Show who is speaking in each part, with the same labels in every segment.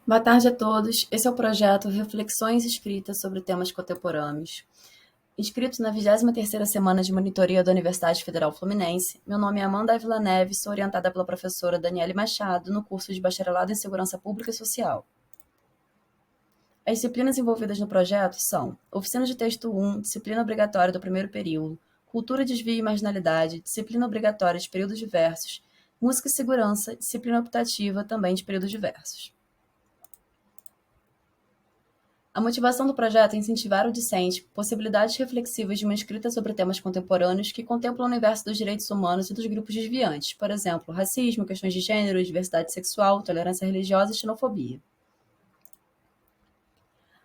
Speaker 1: Boa tarde a todos. Esse é o projeto Reflexões Escritas sobre Temas Contemporâneos. Inscrito na 23ª semana de monitoria da Universidade Federal Fluminense, meu nome é Amanda Ávila Neves, sou orientada pela professora Daniele Machado no curso de Bacharelado em Segurança Pública e Social. As disciplinas envolvidas no projeto são Oficina de Texto 1, disciplina obrigatória do primeiro período, Cultura, Desvio e Marginalidade, disciplina obrigatória de períodos diversos, Música e Segurança, disciplina optativa também de períodos diversos. A motivação do projeto é incentivar o discente possibilidades reflexivas de uma escrita sobre temas contemporâneos que contemplam o universo dos direitos humanos e dos grupos desviantes, por exemplo, racismo, questões de gênero, diversidade sexual, tolerância religiosa e xenofobia.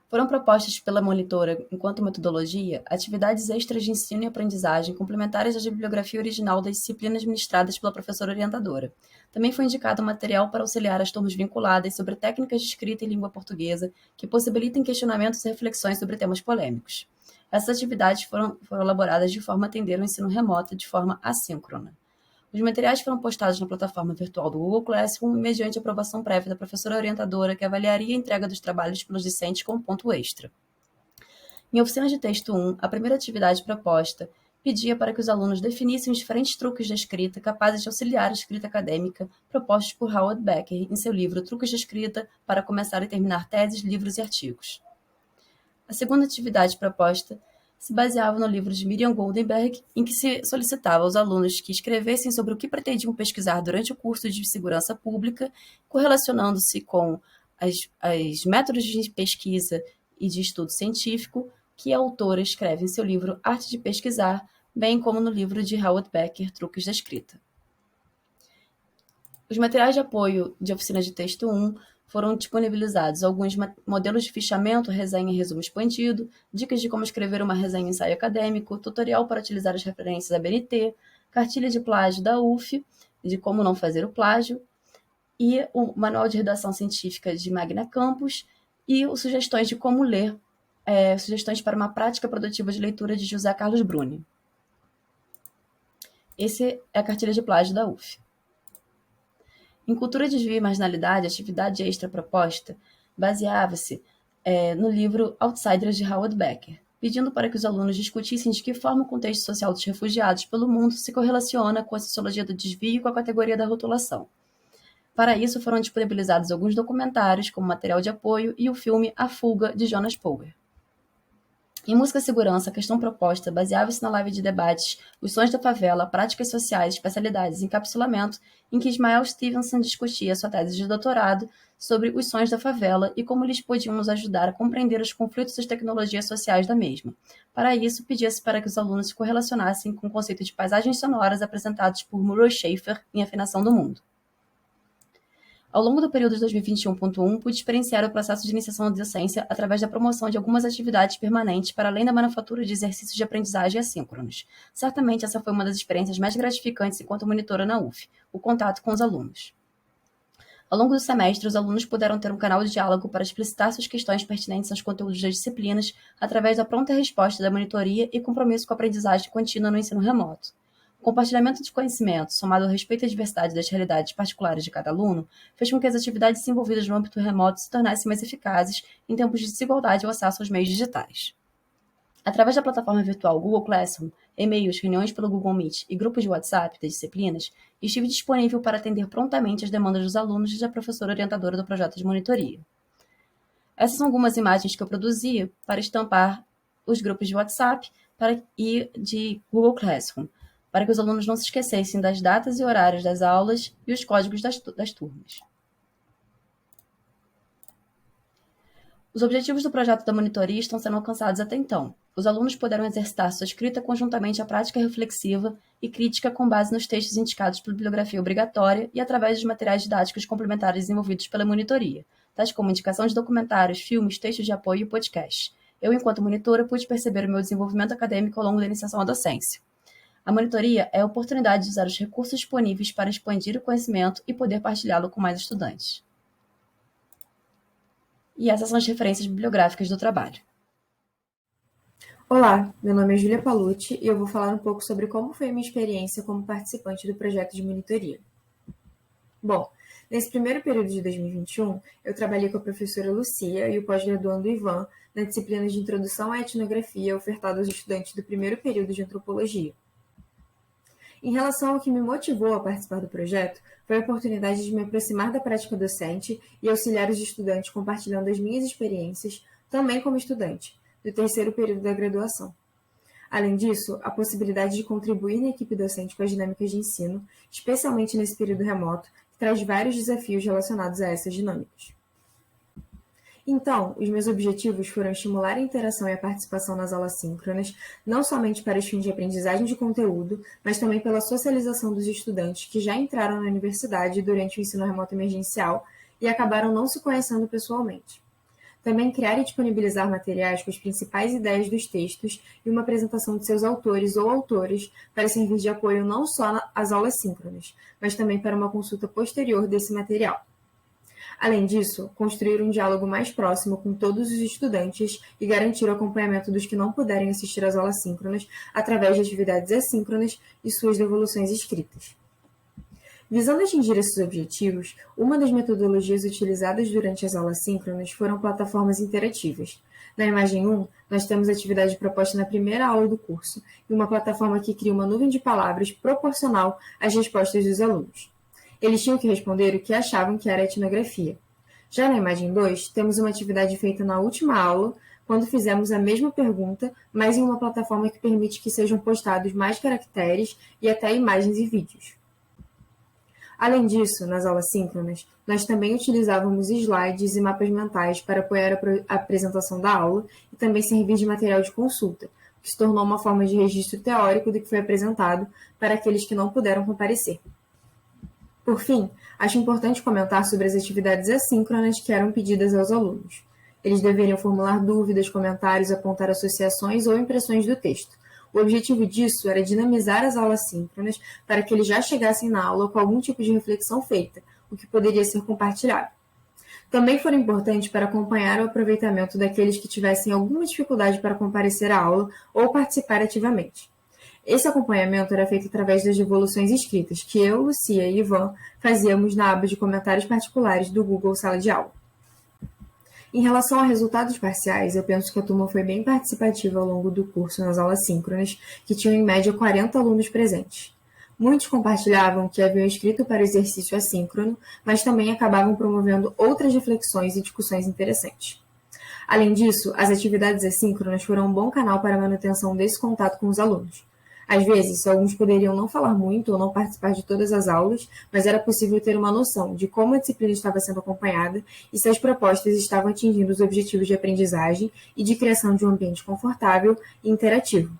Speaker 1: Foram propostas pela monitora, enquanto metodologia, atividades extras de ensino e aprendizagem complementares à bibliografia original das disciplinas ministradas pela professora orientadora. Também foi indicado material para auxiliar as turmas vinculadas sobre técnicas de escrita em língua portuguesa que possibilitem questionamentos e reflexões sobre temas polêmicos. Essas atividades foram elaboradas de forma a atender o ensino remoto de forma assíncrona. Os materiais foram postados na plataforma virtual do Google Classroom mediante aprovação prévia da professora orientadora, que avaliaria a entrega dos trabalhos pelos discentes com ponto extra. Em Oficina de Texto 1, a primeira atividade proposta pedia para que os alunos definissem os diferentes truques de escrita capazes de auxiliar a escrita acadêmica propostos por Howard Becker em seu livro Truques de Escrita para começar e terminar teses, livros e artigos. A segunda atividade proposta se baseava no livro de Miriam Goldenberg, em que se solicitava aos alunos que escrevessem sobre o que pretendiam pesquisar durante o curso de segurança pública, correlacionando-se com as métodos de pesquisa e de estudo científico que a autora escreve em seu livro Arte de Pesquisar, bem como no livro de Howard Becker, Truques da Escrita. Os materiais de apoio de Oficina de Texto 1 foram disponibilizados alguns modelos de fichamento, resenha e resumo expandido, dicas de como escrever uma resenha em ensaio acadêmico, tutorial para utilizar as referências da BNT, cartilha de plágio da UF, de como não fazer o plágio, e o manual de redação científica de Magna Campos, e sugestões de como ler, sugestões para uma prática produtiva de leitura de José Carlos Bruni. Esse é a cartilha de plágio da UF. Em Cultura, Desvio e Marginalidade, a atividade extra proposta baseava-se no livro Outsiders, de Howard Becker, pedindo para que os alunos discutissem de que forma o contexto social dos refugiados pelo mundo se correlaciona com a sociologia do desvio e com a categoria da rotulação. Para isso, foram disponibilizados alguns documentários como material de apoio e o filme A Fuga, de Jonas Power. Em Música e Segurança, a questão proposta baseava-se na live de debates Os Sons da Favela, Práticas Sociais, Especialidades e Encapsulamento, em que Ismael Stevenson discutia sua tese de doutorado sobre os sons da favela e como eles podiam nos ajudar a compreender os conflitos das tecnologias sociais da mesma. Para isso, pedia-se para que os alunos se correlacionassem com o conceito de paisagens sonoras apresentados por Murray Schafer em Afinação do Mundo. Ao longo do período de 2021.1, pude experienciar o processo de iniciação à docência através da promoção de algumas atividades permanentes para além da manufatura de exercícios de aprendizagem assíncronos. Certamente essa foi uma das experiências mais gratificantes enquanto monitora na UF, o contato com os alunos. Ao longo do semestre, os alunos puderam ter um canal de diálogo para explicitar suas questões pertinentes aos conteúdos das disciplinas através da pronta resposta da monitoria e compromisso com a aprendizagem contínua no ensino remoto. O compartilhamento de conhecimento, somado ao respeito à diversidade das realidades particulares de cada aluno, fez com que as atividades desenvolvidas no âmbito remoto se tornassem mais eficazes em tempos de desigualdade ao acesso aos meios digitais. Através da plataforma virtual Google Classroom, e-mails, reuniões pelo Google Meet e grupos de WhatsApp das disciplinas, estive disponível para atender prontamente as demandas dos alunos e da professora orientadora do projeto de monitoria. Essas são algumas imagens que eu produzi para estampar os grupos de WhatsApp e de Google Classroom, para que os alunos não se esquecessem das datas e horários das aulas e os códigos das turmas. Os objetivos do projeto da monitoria estão sendo alcançados até então. Os alunos poderão exercitar sua escrita conjuntamente à prática reflexiva e crítica com base nos textos indicados pela bibliografia obrigatória e através dos materiais didáticos complementares desenvolvidos pela monitoria, tais como indicação de documentários, filmes, textos de apoio e podcast. Eu, enquanto monitora, pude perceber o meu desenvolvimento acadêmico ao longo da iniciação à docência. A monitoria é a oportunidade de usar os recursos disponíveis para expandir o conhecimento e poder partilhá-lo com mais estudantes. E essas são as referências bibliográficas do trabalho.
Speaker 2: Olá, meu nome é Júlia Palucci e eu vou falar um pouco sobre como foi a minha experiência como participante do projeto de monitoria. Bom, Nesse primeiro período de 2021, eu trabalhei com a professora Lucia e o pós-graduando Ivan na disciplina de Introdução à Etnografia ofertada aos estudantes do primeiro período de Antropologia. Em relação ao que me motivou a participar do projeto, foi a oportunidade de me aproximar da prática docente e auxiliar os estudantes compartilhando as minhas experiências, também como estudante, do terceiro período da graduação. Além disso, a possibilidade de contribuir na equipe docente com as dinâmicas de ensino, especialmente nesse período remoto, que traz vários desafios relacionados a essas dinâmicas. Então, os meus objetivos foram estimular a interação e a participação nas aulas síncronas, não somente para os fins de aprendizagem de conteúdo, mas também pela socialização dos estudantes que já entraram na universidade durante o ensino remoto emergencial e acabaram não se conhecendo pessoalmente. Também criar e disponibilizar materiais com as principais ideias dos textos e uma apresentação de seus autores ou autoras para servir de apoio não só às aulas síncronas, mas também para uma consulta posterior desse material. Além disso, construir um diálogo mais próximo com todos os estudantes e garantir o acompanhamento dos que não puderem assistir às aulas síncronas através de atividades assíncronas e suas devoluções escritas. Visando atingir esses objetivos, uma das metodologias utilizadas durante as aulas síncronas foram plataformas interativas. Na imagem 1, nós temos a atividade proposta na primeira aula do curso e uma plataforma que cria uma nuvem de palavras proporcional às respostas dos alunos. Eles tinham que responder o que achavam que era etnografia. Já na imagem 2, temos uma atividade feita na última aula, quando fizemos a mesma pergunta, mas em uma plataforma que permite que sejam postados mais caracteres e até imagens e vídeos. Além disso, nas aulas síncronas, nós também utilizávamos slides e mapas mentais para apoiar a apresentação da aula e também servir de material de consulta, o que se tornou uma forma de registro teórico do que foi apresentado para aqueles que não puderam comparecer. Por fim, acho importante comentar sobre as atividades assíncronas que eram pedidas aos alunos. Eles deveriam formular dúvidas, comentários, apontar associações ou impressões do texto. O objetivo disso era dinamizar as aulas síncronas para que eles já chegassem na aula com algum tipo de reflexão feita, o que poderia ser compartilhado. Também foram importantes para acompanhar o aproveitamento daqueles que tivessem alguma dificuldade para comparecer à aula ou participar ativamente. Esse acompanhamento era feito através das devoluções escritas que eu, Lucia e Ivan fazíamos na aba de comentários particulares do Google Sala de Aula. Em relação a resultados parciais, eu penso que a turma foi bem participativa ao longo do curso nas aulas síncronas, que tinham em média 40 alunos presentes. Muitos compartilhavam que haviam escrito para o exercício assíncrono, mas também acabavam promovendo outras reflexões e discussões interessantes. Além disso, as atividades assíncronas foram um bom canal para a manutenção desse contato com os alunos. Às vezes, alguns poderiam não falar muito ou não participar de todas as aulas, mas era possível ter uma noção de como a disciplina estava sendo acompanhada e se as propostas estavam atingindo os objetivos de aprendizagem e de criação de um ambiente confortável e interativo.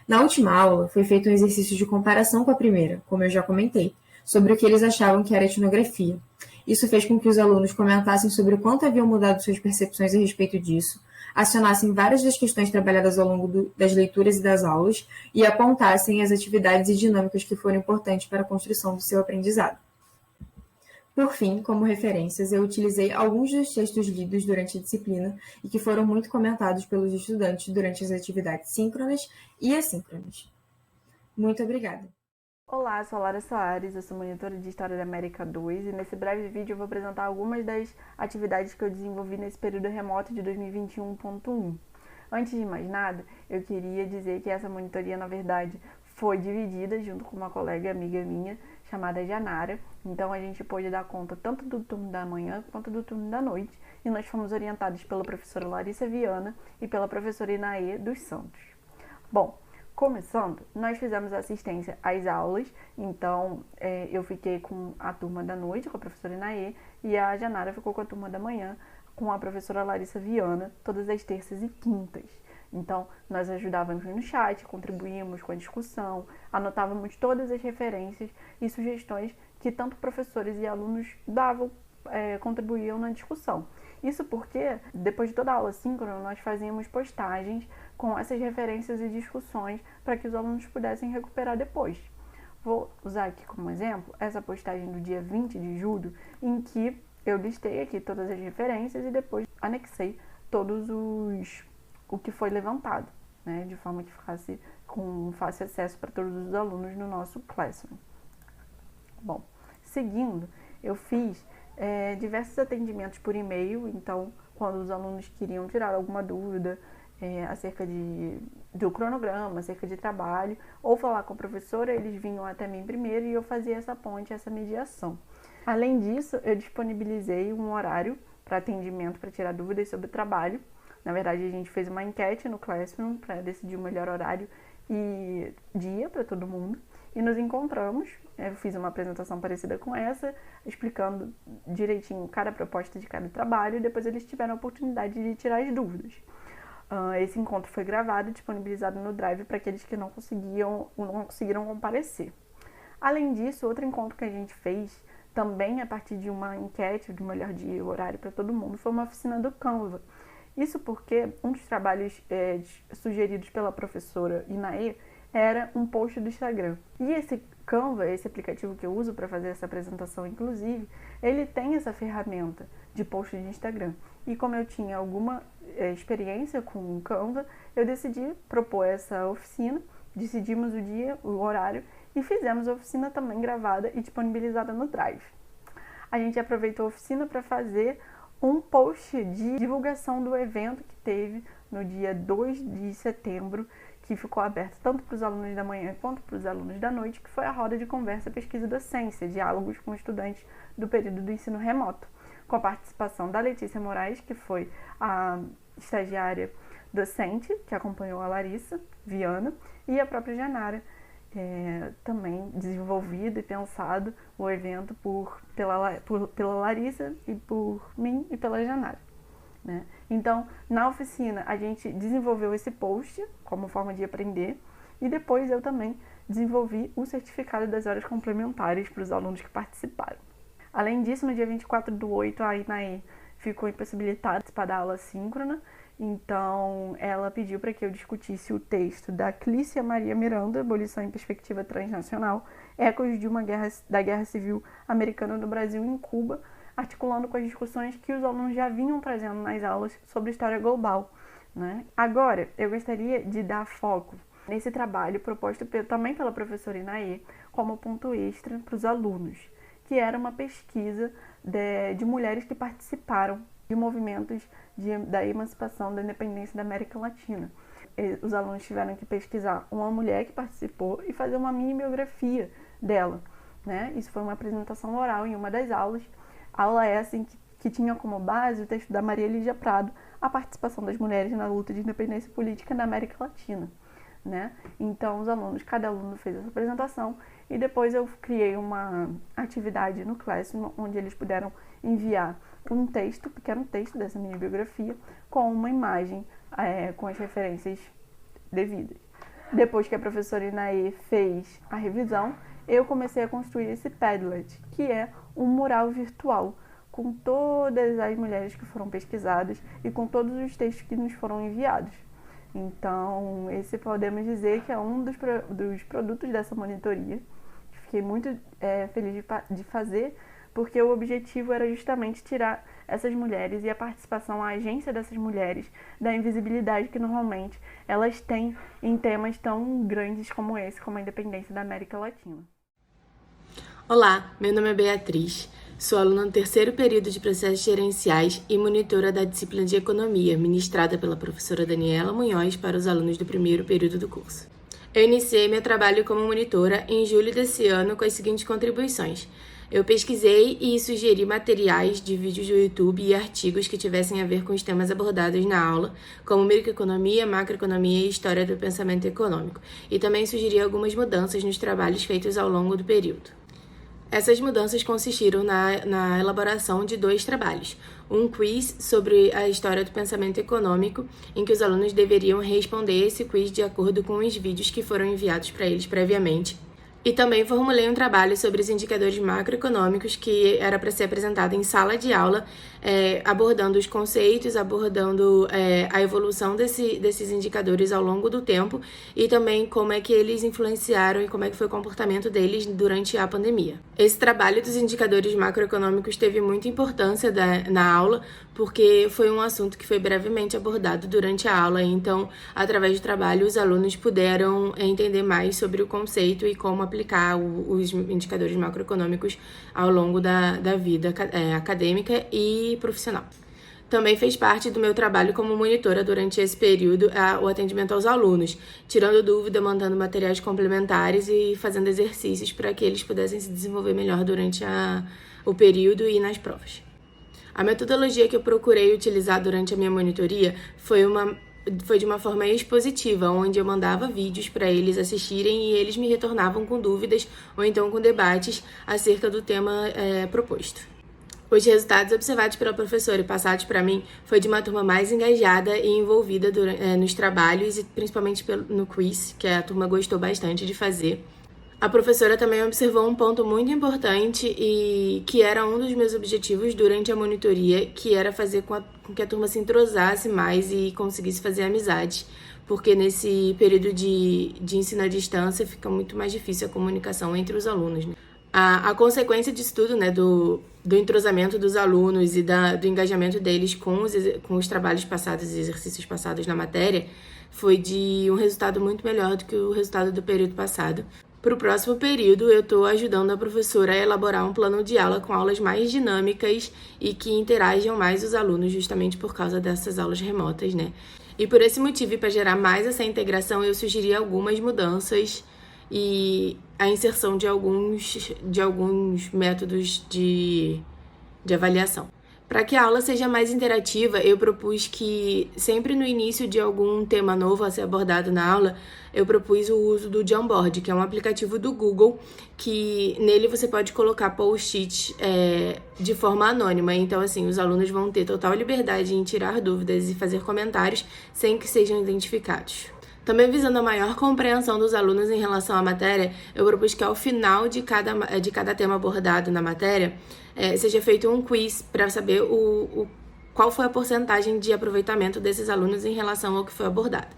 Speaker 2: Na última aula, foi feito um exercício de comparação com a primeira, como eu já comentei, sobre o que eles achavam que era etnografia. Isso fez com que os alunos comentassem sobre o quanto haviam mudado suas percepções a respeito disso, acionassem várias das questões trabalhadas ao longo das leituras e das aulas e apontassem as atividades e dinâmicas que foram importantes para a construção do seu aprendizado. Por fim, como referências, eu utilizei alguns dos textos lidos durante a disciplina e que foram muito comentados pelos estudantes durante as atividades síncronas e assíncronas. Muito obrigada!
Speaker 3: Olá, sou a Lara Soares, eu sou monitora de História da América 2 e nesse breve vídeo eu vou apresentar algumas das atividades que eu desenvolvi nesse período remoto de 2021.1. Antes de mais nada, eu queria dizer que essa monitoria, na verdade, foi dividida junto com uma colega e amiga minha chamada Janara, então a gente pôde dar conta tanto do turno da manhã quanto do turno da noite e nós fomos orientados pela professora Larissa Viana e pela professora Inaê dos Santos. Bom, começando, nós fizemos assistência às aulas, então eu fiquei com a turma da noite, com a professora Inaê, e a Janara ficou com a turma da manhã, com a professora Larissa Viana, todas as terças e quintas. Então, nós ajudávamos no chat, contribuímos com a discussão, anotávamos todas as referências e sugestões que tanto professores e alunos davam, contribuíam na discussão. Isso porque, depois de toda a aula síncrona, nós fazíamos postagens com essas referências e discussões para que os alunos pudessem recuperar depois. Vou usar aqui como exemplo essa postagem do dia 20 de julho, em que eu listei aqui todas as referências e depois anexei o que foi levantado, né, de forma que ficasse com fácil acesso para todos os alunos no nosso Classroom. Bom, seguindo, eu fiz diversos atendimentos por e-mail. Então, quando os alunos queriam tirar alguma dúvida acerca do cronograma, acerca de trabalho, ou falar com a professora, eles vinham até mim primeiro e eu fazia essa ponte, essa mediação. Além disso, eu disponibilizei um horário para atendimento, para tirar dúvidas sobre o trabalho. Na verdade, a gente fez uma enquete no Classroom para decidir o melhor horário e dia para todo mundo. E nos encontramos, eu fiz uma apresentação parecida com essa, explicando direitinho cada proposta de cada trabalho, e depois eles tiveram a oportunidade de tirar as dúvidas. Esse encontro foi gravado e disponibilizado no Drive para aqueles que não conseguiram comparecer. Além disso, outro encontro que a gente fez, também a partir de uma enquete, de melhor dia e horário para todo mundo, foi uma oficina do Canva. Isso porque um dos trabalhos sugeridos pela professora Inaê era um post do Instagram. E esse Canva, esse aplicativo que eu uso para fazer essa apresentação, inclusive, ele tem essa ferramenta de post de Instagram. E como eu tinha alguma experiência com o Canva, eu decidi propor essa oficina, decidimos o dia, o horário, e fizemos a oficina também gravada e disponibilizada no Drive. A gente aproveitou a oficina para fazer um post de divulgação do evento que teve no dia 2 de setembro, que ficou aberto tanto para os alunos da manhã quanto para os alunos da noite, que foi a roda de conversa, pesquisa e docência, diálogos com estudantes do período do ensino remoto, com a participação da Letícia Moraes, que foi a estagiária docente, que acompanhou a Larissa Viana, e a própria Janara, também desenvolvido e pensado o evento pela Larissa e por mim e pela Janara. Né? Então, na oficina, a gente desenvolveu esse post como forma de aprender e depois eu também desenvolvi o certificado das horas complementares para os alunos que participaram. Além disso, no dia 24/8, a Inaê ficou impossibilitada de participar da aula síncrona, então ela pediu para que eu discutisse o texto da Clícia Maria Miranda, Abolição em Perspectiva Transnacional, Ecos de da Guerra Civil Americana no Brasil e em Cuba, articulando com as discussões que os alunos já vinham trazendo nas aulas sobre história global. Né? Agora, eu gostaria de dar foco nesse trabalho proposto também pela professora Inaê como ponto extra para os alunos, que era uma pesquisa de mulheres que participaram de movimentos da emancipação da independência da América Latina. Os alunos tiveram que pesquisar uma mulher que participou e fazer uma mini biografia dela. Né? Isso foi uma apresentação oral em uma das aulas. A aula essa que tinha como base o texto da Maria Lídia Prado, a participação das mulheres na luta de independência política na América Latina. Né? Então, cada aluno fez essa apresentação e depois eu criei uma atividade no Classroom onde eles puderam enviar um texto, pequeno texto dessa mini biografia, com uma imagem com as referências devidas. Depois que a professora Inaê fez a revisão, eu comecei a construir esse Padlet, que é um mural virtual, com todas as mulheres que foram pesquisadas e com todos os textos que nos foram enviados. Então, esse podemos dizer que é um dos produtos dessa monitoria. Fiquei muito feliz de fazer, porque o objetivo era justamente tirar essas mulheres e a participação, a agência dessas mulheres, da invisibilidade que normalmente elas têm em temas tão grandes como esse, como a independência da América Latina.
Speaker 4: Olá, meu nome é Beatriz, sou aluna do terceiro período de processos gerenciais e monitora da disciplina de economia, ministrada pela professora Daniela Munhoz para os alunos do primeiro período do curso. Eu iniciei meu trabalho como monitora em julho desse ano com as seguintes contribuições. Eu pesquisei e sugeri materiais de vídeos do YouTube e artigos que tivessem a ver com os temas abordados na aula, como microeconomia, macroeconomia e história do pensamento econômico, e também sugeri algumas mudanças nos trabalhos feitos ao longo do período. Essas mudanças consistiram na elaboração de 2 trabalhos. Um quiz sobre a história do pensamento econômico, em que os alunos deveriam responder esse quiz de acordo com os vídeos que foram enviados para eles previamente. E também formulei um trabalho sobre os indicadores macroeconômicos, que era para ser apresentado em sala de aula, abordando os conceitos, abordando a evolução desses indicadores ao longo do tempo e também como é que eles influenciaram e como é que foi o comportamento deles durante a pandemia. Esse trabalho dos indicadores macroeconômicos teve muita importância na aula, porque foi um assunto que foi brevemente abordado durante a aula, então, através do trabalho, os alunos puderam entender mais sobre o conceito e como aplicar os indicadores macroeconômicos ao longo da vida acadêmica e profissional. Também fez parte do meu trabalho como monitora durante esse período o atendimento aos alunos, tirando dúvida, mandando materiais complementares e fazendo exercícios para que eles pudessem se desenvolver melhor durante o período e nas provas. A metodologia que eu procurei utilizar durante a minha monitoria foi de uma forma expositiva, onde eu mandava vídeos para eles assistirem e eles me retornavam com dúvidas ou então com debates acerca do tema proposto. Os resultados observados pela professora e passados para mim foi de uma turma mais engajada e envolvida nos trabalhos e principalmente no quiz, que a turma gostou bastante de fazer. A professora também observou um ponto muito importante e que era um dos meus objetivos durante a monitoria, que era fazer com que a turma se entrosasse mais e conseguisse fazer amizade, porque nesse período de ensino à distância fica muito mais difícil a comunicação entre os alunos, né? A consequência disso tudo, né, do entrosamento dos alunos e do engajamento deles com os trabalhos passados e exercícios passados na matéria, foi de um resultado muito melhor do que o resultado do período passado. Para o próximo período, eu estou ajudando a professora a elaborar um plano de aula com aulas mais dinâmicas e que interajam mais os alunos, justamente por causa dessas aulas remotas, né? E por esse motivo, e para gerar mais essa integração, eu sugeri algumas mudanças e a inserção de alguns métodos de avaliação. Para que a aula seja mais interativa, eu propus que sempre no início de algum tema novo a ser abordado na aula, eu propus o uso do Jamboard, que é um aplicativo do Google, que nele você pode colocar post-its de forma anônima. Então, assim, os alunos vão ter total liberdade em tirar dúvidas e fazer comentários sem que sejam identificados. Também visando a maior compreensão dos alunos em relação à matéria, eu propus que ao final de cada tema abordado na matéria, seja feito um quiz para saber qual foi a porcentagem de aproveitamento desses alunos em relação ao que foi abordado.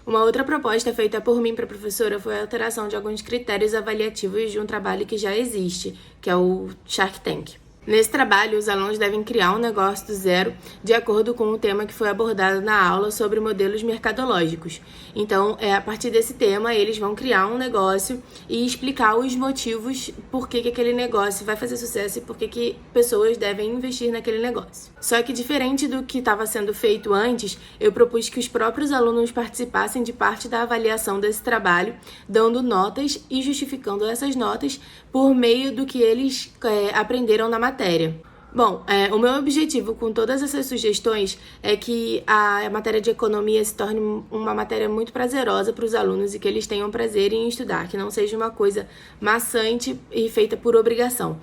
Speaker 4: Uma outra proposta feita por mim para a professora foi a alteração de alguns critérios avaliativos de um trabalho que já existe, que é o Shark Tank. Nesse trabalho, os alunos devem criar um negócio do zero de acordo com o tema que foi abordado na aula sobre modelos mercadológicos. Então, a partir desse tema, eles vão criar um negócio e explicar os motivos por que aquele negócio vai fazer sucesso e por que pessoas devem investir naquele negócio. Só que, diferente do que estava sendo feito antes, eu propus que os próprios alunos participassem de parte da avaliação desse trabalho, dando notas e justificando essas notas por meio do que eles aprenderam na matéria. Bom, o meu objetivo com todas essas sugestões é que a matéria de economia se torne uma matéria muito prazerosa para os alunos e que eles tenham prazer em estudar, que não seja uma coisa maçante e feita por obrigação.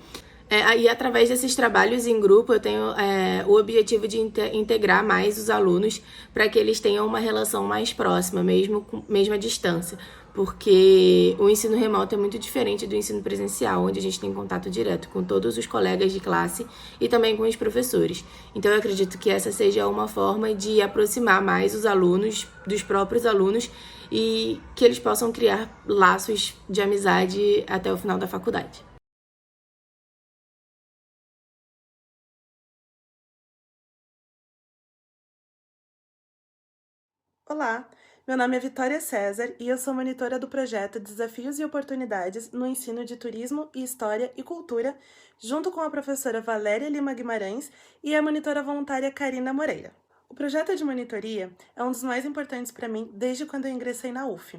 Speaker 4: E através desses trabalhos em grupo, eu tenho o objetivo de integrar mais os alunos para que eles tenham uma relação mais próxima, mesmo à distância. Porque o ensino remoto é muito diferente do ensino presencial, onde a gente tem contato direto com todos os colegas de classe e também com os professores. Então, eu acredito que essa seja uma forma de aproximar mais os alunos dos próprios alunos e que eles possam criar laços de amizade até o final da faculdade.
Speaker 5: Olá, meu nome é Vitória César e eu sou monitora do projeto Desafios e Oportunidades no Ensino de Turismo e História e Cultura, junto com a professora Valéria Lima Guimarães e a monitora voluntária Karina Moreira. O projeto de monitoria é um dos mais importantes para mim desde quando eu ingressei na UF.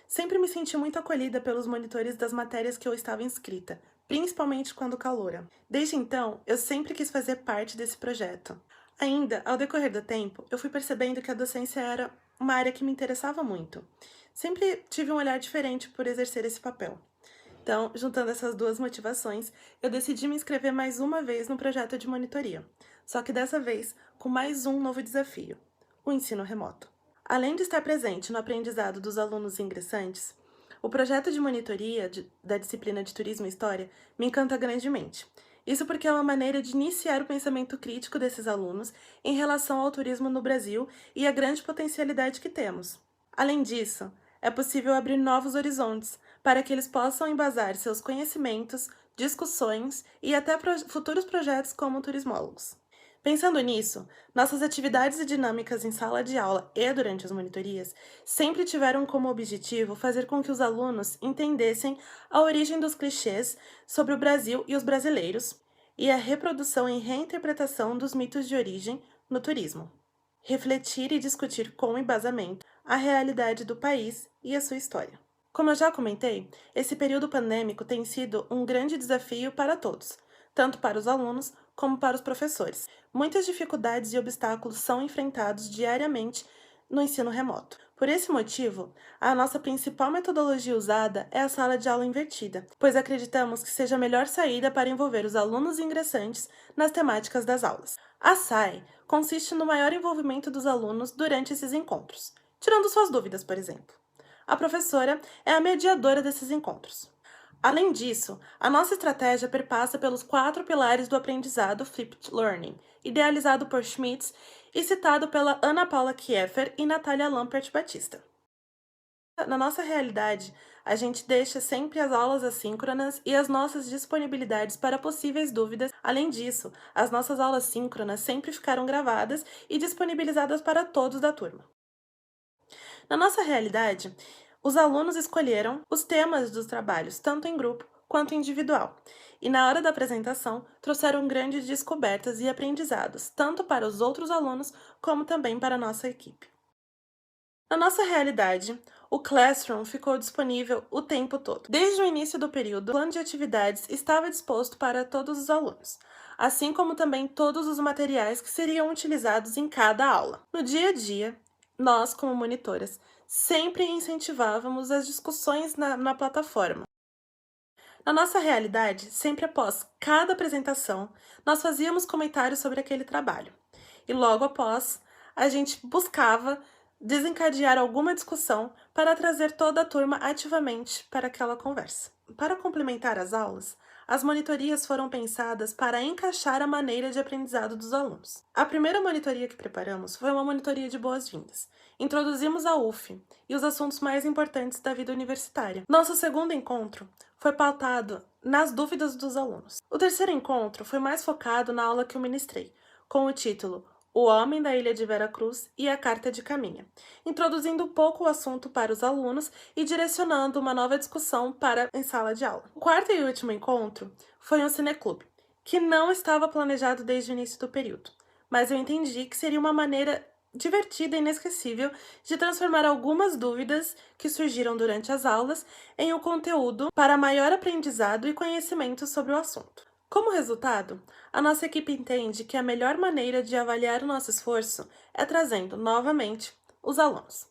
Speaker 5: Sempre me senti muito acolhida pelos monitores das matérias que eu estava inscrita, principalmente quando caloura. Desde então, eu sempre quis fazer parte desse projeto. Ainda, ao decorrer do tempo, eu fui percebendo que a docência era uma área que me interessava muito. Sempre tive um olhar diferente por exercer esse papel. Então, juntando essas duas motivações, eu decidi me inscrever mais uma vez no projeto de monitoria, só que dessa vez com mais um novo desafio, o ensino remoto. Além de estar presente no aprendizado dos alunos ingressantes, o projeto de monitoria da disciplina de Turismo e História me encanta grandemente. Isso porque é uma maneira de iniciar o pensamento crítico desses alunos em relação ao turismo no Brasil e a grande potencialidade que temos. Além disso, é possível abrir novos horizontes para que eles possam embasar seus conhecimentos, discussões e até futuros projetos como turismólogos. Pensando nisso, nossas atividades e dinâmicas em sala de aula e durante as monitorias sempre tiveram como objetivo fazer com que os alunos entendessem a origem dos clichês sobre o Brasil e os brasileiros e a reprodução e reinterpretação dos mitos de origem no turismo. Refletir e discutir com embasamento a realidade do país e a sua história. Como eu já comentei, esse período pandêmico tem sido um grande desafio para todos, tanto para os alunos como para os professores. Muitas dificuldades e obstáculos são enfrentados diariamente no ensino remoto. Por esse motivo, a nossa principal metodologia usada é a sala de aula invertida, pois acreditamos que seja a melhor saída para envolver os alunos ingressantes nas temáticas das aulas. A SAI consiste no maior envolvimento dos alunos durante esses encontros, tirando suas dúvidas, por exemplo. A professora é a mediadora desses encontros. Além disso, a nossa estratégia perpassa pelos 4 pilares do aprendizado Flipped Learning, idealizado por Schmitz e citado pela Ana Paula Kieffer e Natália Lampert Batista. Na nossa realidade, a gente deixa sempre as aulas assíncronas e as nossas disponibilidades para possíveis dúvidas. Além disso, as nossas aulas síncronas sempre ficaram gravadas e disponibilizadas para todos da turma. Na nossa realidade, os alunos escolheram os temas dos trabalhos, tanto em grupo quanto individual, e na hora da apresentação trouxeram grandes descobertas e aprendizados, tanto para os outros alunos como também para a nossa equipe. Na nossa realidade, o Classroom ficou disponível o tempo todo. Desde o início do período, o plano de atividades estava disposto para todos os alunos, assim como também todos os materiais que seriam utilizados em cada aula. No dia a dia, nós, como monitoras, sempre incentivávamos as discussões na plataforma. Na nossa realidade, sempre após cada apresentação, nós fazíamos comentários sobre aquele trabalho. E logo após, a gente buscava desencadear alguma discussão para trazer toda a turma ativamente para aquela conversa. Para complementar as aulas, as monitorias foram pensadas para encaixar a maneira de aprendizado dos alunos. A primeira monitoria que preparamos foi uma monitoria de boas-vindas. Introduzimos a UF e os assuntos mais importantes da vida universitária. Nosso segundo encontro foi pautado nas dúvidas dos alunos. O terceiro encontro foi mais focado na aula que eu ministrei, com o título O Homem da Ilha de Veracruz e a Carta de Caminha, introduzindo um pouco o assunto para os alunos e direcionando uma nova discussão para em sala de aula. O quarto e último encontro foi um cineclube, que não estava planejado desde o início do período, mas eu entendi que seria uma maneira divertida e inesquecível de transformar algumas dúvidas que surgiram durante as aulas em um conteúdo para maior aprendizado e conhecimento sobre o assunto. Como resultado, a nossa equipe entende que a melhor maneira de avaliar o nosso esforço é trazendo novamente os alunos.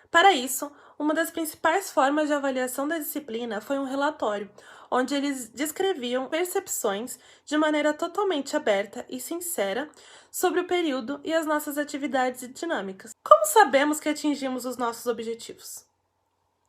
Speaker 5: Para isso, uma das principais formas de avaliação da disciplina foi um relatório, onde eles descreviam percepções de maneira totalmente aberta e sincera sobre o período e as nossas atividades e dinâmicas. Como sabemos que atingimos os nossos objetivos?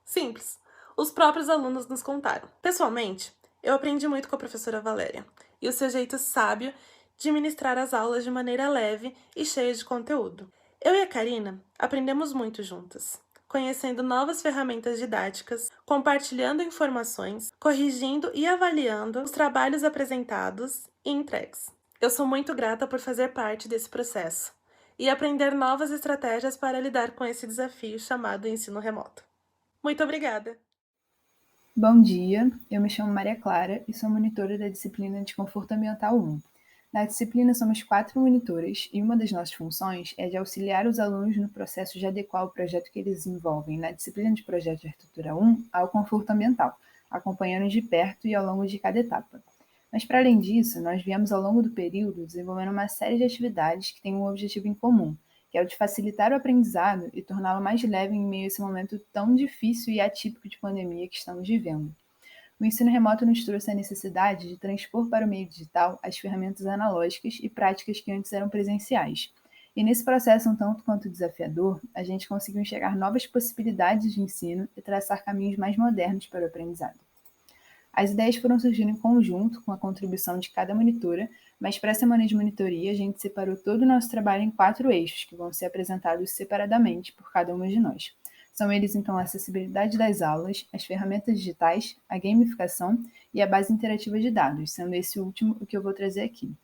Speaker 5: Simples. Os próprios alunos nos contaram. Pessoalmente, eu aprendi muito com a professora Valéria e o seu jeito sábio de ministrar as aulas de maneira leve e cheia de conteúdo. Eu e a Karina aprendemos muito juntas, conhecendo novas ferramentas didáticas, compartilhando informações, corrigindo e avaliando os trabalhos apresentados e entregues. Eu sou muito grata por fazer parte desse processo e aprender novas estratégias para lidar com esse desafio chamado ensino remoto. Muito obrigada!
Speaker 6: Bom dia, eu me chamo Maria Clara e sou monitora da disciplina de Conforto Ambiental 1. Na disciplina somos 4 monitoras e uma das nossas funções é de auxiliar os alunos no processo de adequar o projeto que eles desenvolvem na disciplina de Projeto de Arquitetura 1 ao conforto ambiental, acompanhando de perto e ao longo de cada etapa. Mas para além disso, nós viemos ao longo do período desenvolvendo uma série de atividades que têm um objetivo em comum, que é o de facilitar o aprendizado e torná-lo mais leve em meio a esse momento tão difícil e atípico de pandemia que estamos vivendo. O ensino remoto nos trouxe a necessidade de transpor para o meio digital as ferramentas analógicas e práticas que antes eram presenciais. E nesse processo um tanto quanto desafiador, a gente conseguiu enxergar novas possibilidades de ensino e traçar caminhos mais modernos para o aprendizado. As ideias foram surgindo em conjunto com a contribuição de cada monitora, mas para a semana de monitoria a gente separou todo o nosso trabalho em 4 eixos que vão ser apresentados separadamente por cada uma de nós. São eles, então, a acessibilidade das aulas, as ferramentas digitais, a gamificação e a base interativa de dados, sendo esse último o que eu vou trazer aqui.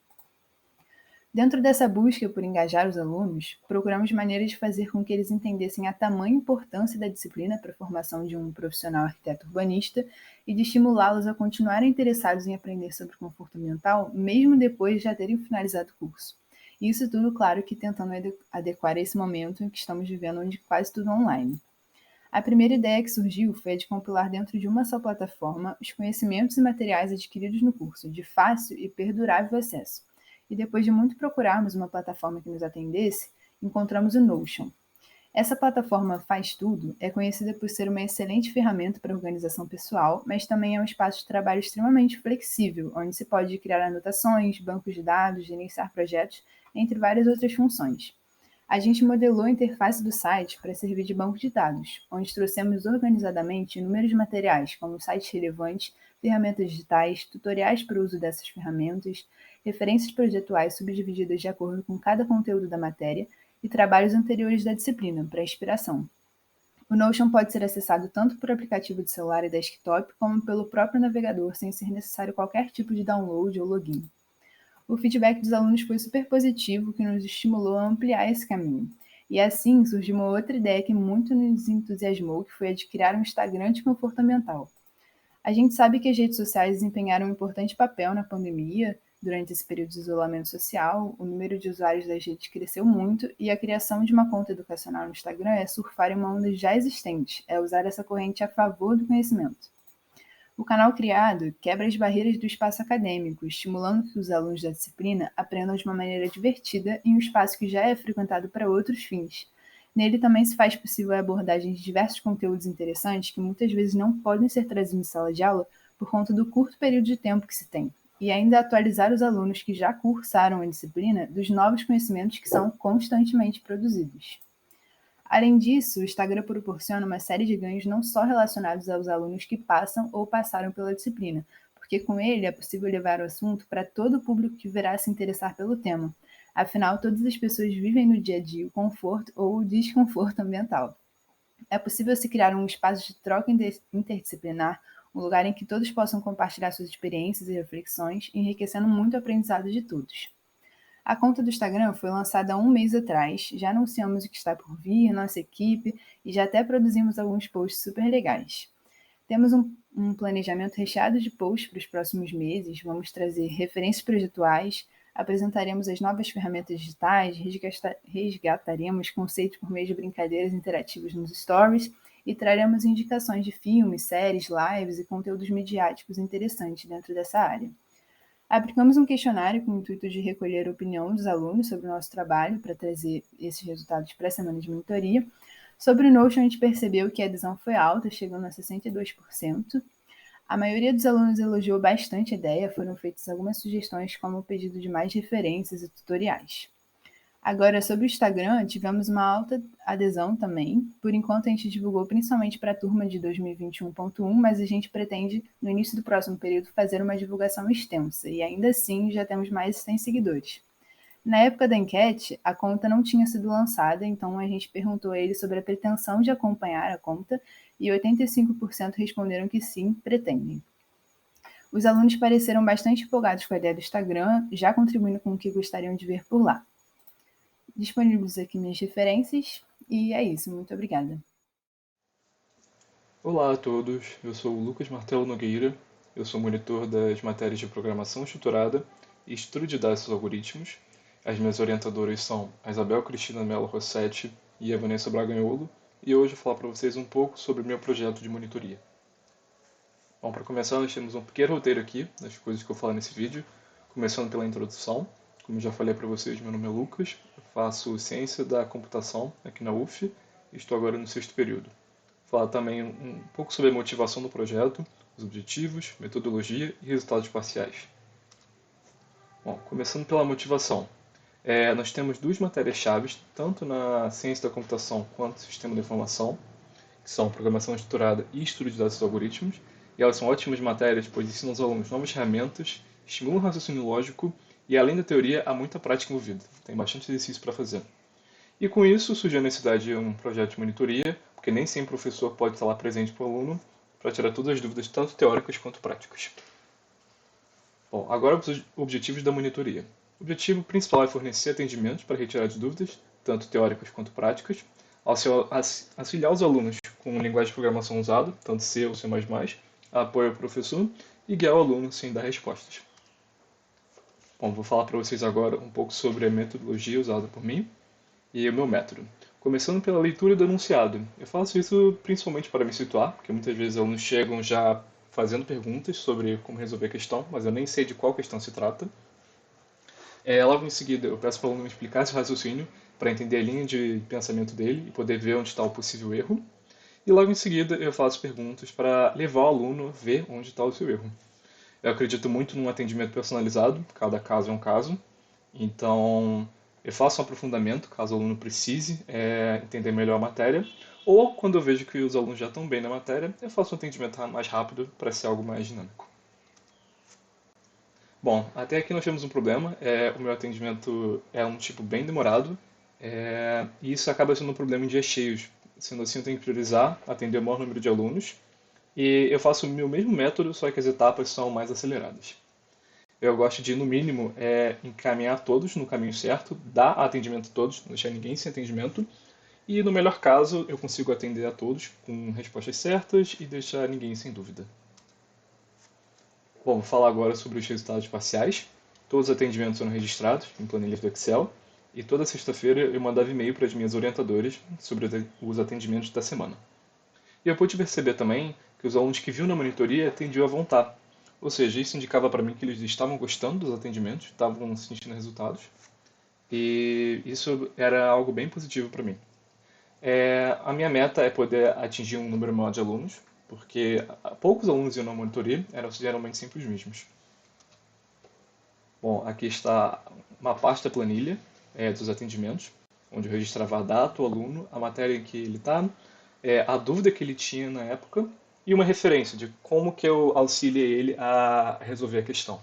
Speaker 6: Dentro dessa busca por engajar os alunos, procuramos maneiras de fazer com que eles entendessem a tamanha importância da disciplina para a formação de um profissional arquiteto urbanista e de estimulá-los a continuarem interessados em aprender sobre conforto ambiental, mesmo depois de já terem finalizado o curso. Isso tudo, claro, que tentando adequar a esse momento em que estamos vivendo, onde quase tudo é online. A primeira ideia que surgiu foi a de compilar dentro de uma só plataforma os conhecimentos e materiais adquiridos no curso, de fácil e perdurável acesso. E depois de muito procurarmos uma plataforma que nos atendesse, encontramos o Notion. Essa plataforma Faz Tudo é conhecida por ser uma excelente ferramenta para organização pessoal, mas também é um espaço de trabalho extremamente flexível, onde se pode criar anotações, bancos de dados, gerenciar projetos, entre várias outras funções. A gente modelou a interface do site para servir de banco de dados, onde trouxemos organizadamente inúmeros materiais, como sites relevantes, ferramentas digitais, tutoriais para o uso dessas ferramentas, referências projetuais subdivididas de acordo com cada conteúdo da matéria e trabalhos anteriores da disciplina, para inspiração. O Notion pode ser acessado tanto por aplicativo de celular e desktop, como pelo próprio navegador, sem ser necessário qualquer tipo de download ou login. O feedback dos alunos foi super positivo, o que nos estimulou a ampliar esse caminho. E assim surgiu uma outra ideia que muito nos entusiasmou, que foi a de criar um Instagram de conforto ambiental. A gente sabe que as redes sociais desempenharam um importante papel na pandemia. Durante esse período de isolamento social, o número de usuários das redes cresceu muito e a criação de uma conta educacional no Instagram é surfar em uma onda já existente, é usar essa corrente a favor do conhecimento. O canal criado quebra as barreiras do espaço acadêmico, estimulando que os alunos da disciplina aprendam de uma maneira divertida em um espaço que já é frequentado para outros fins. Nele também se faz possível a abordagem de diversos conteúdos interessantes que muitas vezes não podem ser trazidos em sala de aula por conta do curto período de tempo que se tem, e ainda atualizar os alunos que já cursaram a disciplina dos novos conhecimentos que são constantemente produzidos. Além disso, o Instagram proporciona uma série de ganhos não só relacionados aos alunos que passam ou passaram pela disciplina, porque com ele é possível levar o assunto para todo o público que virá se interessar pelo tema. Afinal, todas as pessoas vivem no dia a dia o conforto ou o desconforto ambiental. É possível se criar um espaço de troca interdisciplinar, um lugar em que todos possam compartilhar suas experiências e reflexões, enriquecendo muito o aprendizado de todos. A conta do Instagram foi lançada há um mês atrás, já anunciamos o que está por vir, nossa equipe, e já até produzimos alguns posts super legais. Temos um planejamento recheado de posts para os próximos meses, vamos trazer referências projetuais, apresentaremos as novas ferramentas digitais, resgataremos conceitos por meio de brincadeiras interativas nos stories e traremos indicações de filmes, séries, lives e conteúdos midiáticos interessantes dentro dessa área. Aplicamos um questionário com o intuito de recolher a opinião dos alunos sobre o nosso trabalho para trazer esses resultados para a semana de monitoria. Sobre o Notion, a gente percebeu que a adesão foi alta, chegando a 62%. A maioria dos alunos elogiou bastante a ideia, foram feitas algumas sugestões, como o pedido de mais referências e tutoriais. Agora, sobre o Instagram, tivemos uma alta adesão também. Por enquanto, a gente divulgou principalmente para a turma de 2021.1, mas a gente pretende, no início do próximo período, fazer uma divulgação extensa, e ainda assim já temos mais de 100 seguidores. Na época da enquete, a conta não tinha sido lançada, então a gente perguntou a eles sobre a pretensão de acompanhar a conta, e 85% responderam que sim, pretendem. Os alunos pareceram bastante empolgados com a ideia do Instagram, já contribuindo com o que gostariam de ver por lá. Disponibilizo aqui minhas referências, e é isso, muito obrigada.
Speaker 7: Olá a todos, eu sou o Lucas Martelo Nogueira, eu sou monitor das matérias de Programação Estruturada e Estudo de Dados e Algoritmos. As minhas orientadoras são a Isabel Cristina Mello Rossetti e a Vanessa Braganholo, e hoje eu vou falar para vocês um pouco sobre o meu projeto de monitoria. Bom, para começar, nós temos um pequeno roteiro aqui das coisas que eu falo nesse vídeo, começando pela introdução. Como já falei para vocês, meu nome é Lucas, eu faço Ciência da Computação aqui na UF e estou agora no 6º período. Vou falar também um pouco sobre a motivação do projeto, os objetivos, metodologia e resultados parciais. Bom, começando pela motivação. Nós temos duas matérias-chave, tanto na Ciência da Computação quanto no Sistema da Informação, que são Programação Estruturada e Estudo de Dados e Algoritmos, e elas são ótimas matérias, pois ensinam aos alunos novas ferramentas, estimulam o raciocínio lógico e, além da teoria, há muita prática envolvida. Tem bastante exercício para fazer. E com isso surgiu a necessidade de um projeto de monitoria, porque nem sempre o professor pode estar lá presente para o aluno para tirar todas as dúvidas, tanto teóricas quanto práticas. Bom, agora os objetivos da monitoria. O objetivo principal é fornecer atendimentos para retirar de dúvidas, tanto teóricas quanto práticas, auxiliar os alunos com linguagem de programação usada, tanto C ou C++, apoio ao professor e guiar o aluno sem dar respostas. Bom, vou falar para vocês agora um pouco sobre a metodologia usada por mim e o meu método. Começando pela leitura do enunciado. Eu faço isso principalmente para me situar, porque muitas vezes alunos chegam já fazendo perguntas sobre como resolver a questão, mas eu nem sei de qual questão se trata. Logo em seguida, eu peço para o aluno me explicar esse raciocínio para entender a linha de pensamento dele e poder ver onde está o possível erro. E logo em seguida, eu faço perguntas para levar o aluno a ver onde está o seu erro. Eu acredito muito num atendimento personalizado, cada caso é um caso. Então, eu faço um aprofundamento, caso o aluno precise entender melhor a matéria. Ou, quando eu vejo que os alunos já estão bem na matéria, eu faço um atendimento mais rápido para ser algo mais dinâmico. Bom, até aqui nós temos um problema. O meu atendimento é um tipo bem demorado. E isso acaba sendo um problema em dias cheios. Sendo assim, eu tenho que priorizar, atender o maior número de alunos. E eu faço o meu mesmo método, só que as etapas são mais aceleradas. Eu gosto de, no mínimo, encaminhar todos no caminho certo, dar atendimento a todos, não deixar ninguém sem atendimento. E, no melhor caso, eu consigo atender a todos com respostas certas e deixar ninguém sem dúvida. Bom, vou falar agora sobre os resultados parciais. Todos os atendimentos foram registrados em planilhas do Excel. E toda sexta-feira eu mandava e-mail para as minhas orientadoras sobre os atendimentos da semana. E eu pude perceber também que os alunos que viam na monitoria tendiam a voltar. Ou seja, isso indicava para mim que eles estavam gostando dos atendimentos, estavam sentindo resultados. E isso era algo bem positivo para mim. A minha meta é poder atingir um número maior de alunos, porque poucos alunos iam na monitoria, eram geralmente sempre os mesmos. Bom, aqui está uma pasta planilha dos atendimentos, onde eu registrava a data, o aluno, a matéria em que ele está, a dúvida que ele tinha na época e uma referência de como que eu auxiliei ele a resolver a questão.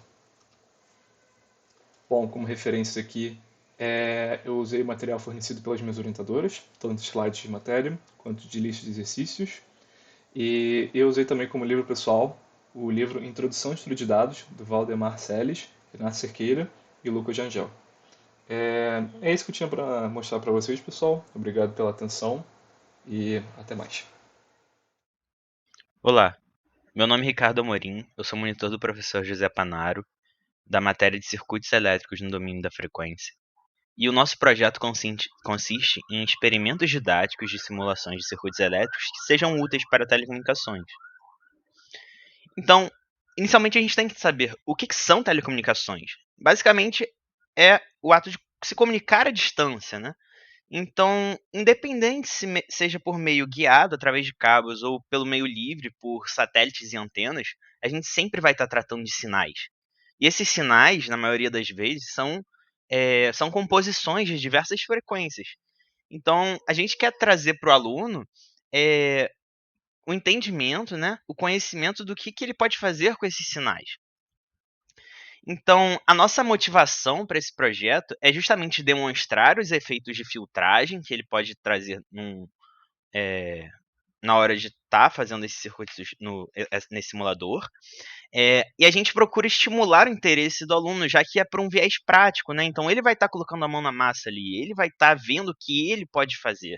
Speaker 7: Bom, como referência aqui, eu usei o material fornecido pelas minhas orientadoras, tanto slides de matéria quanto de lista de exercícios. E eu usei também como livro pessoal o livro Introdução ao Estudo de Dados, do Valdemar Seles, Renato Cerqueira e Lucas Jangel. É isso que eu tinha para mostrar para vocês, pessoal. Obrigado pela atenção e até mais.
Speaker 8: Olá, meu nome é Ricardo Amorim, eu sou monitor do professor José Panaro, da matéria de circuitos elétricos no domínio da frequência. E o nosso projeto consiste em experimentos didáticos de simulações de circuitos elétricos que sejam úteis para telecomunicações. Então, inicialmente a gente tem que saber o que são telecomunicações. Basicamente, é o ato de se comunicar à distância, né? Então, independente se seja por meio guiado, através de cabos, ou pelo meio livre, por satélites e antenas, a gente sempre vai estar tratando de sinais. E esses sinais, na maioria das vezes, são composições de diversas frequências. Então, a gente quer trazer para o aluno o entendimento, né, o conhecimento do que ele pode fazer com esses sinais. Então, a nossa motivação para esse projeto é justamente demonstrar os efeitos de filtragem que ele pode trazer na hora de estar fazendo esses circuitos nesse simulador. E a gente procura estimular o interesse do aluno, já que é por um viés prático, né? Então, ele vai estar colocando a mão na massa ali, ele vai estar vendo o que ele pode fazer.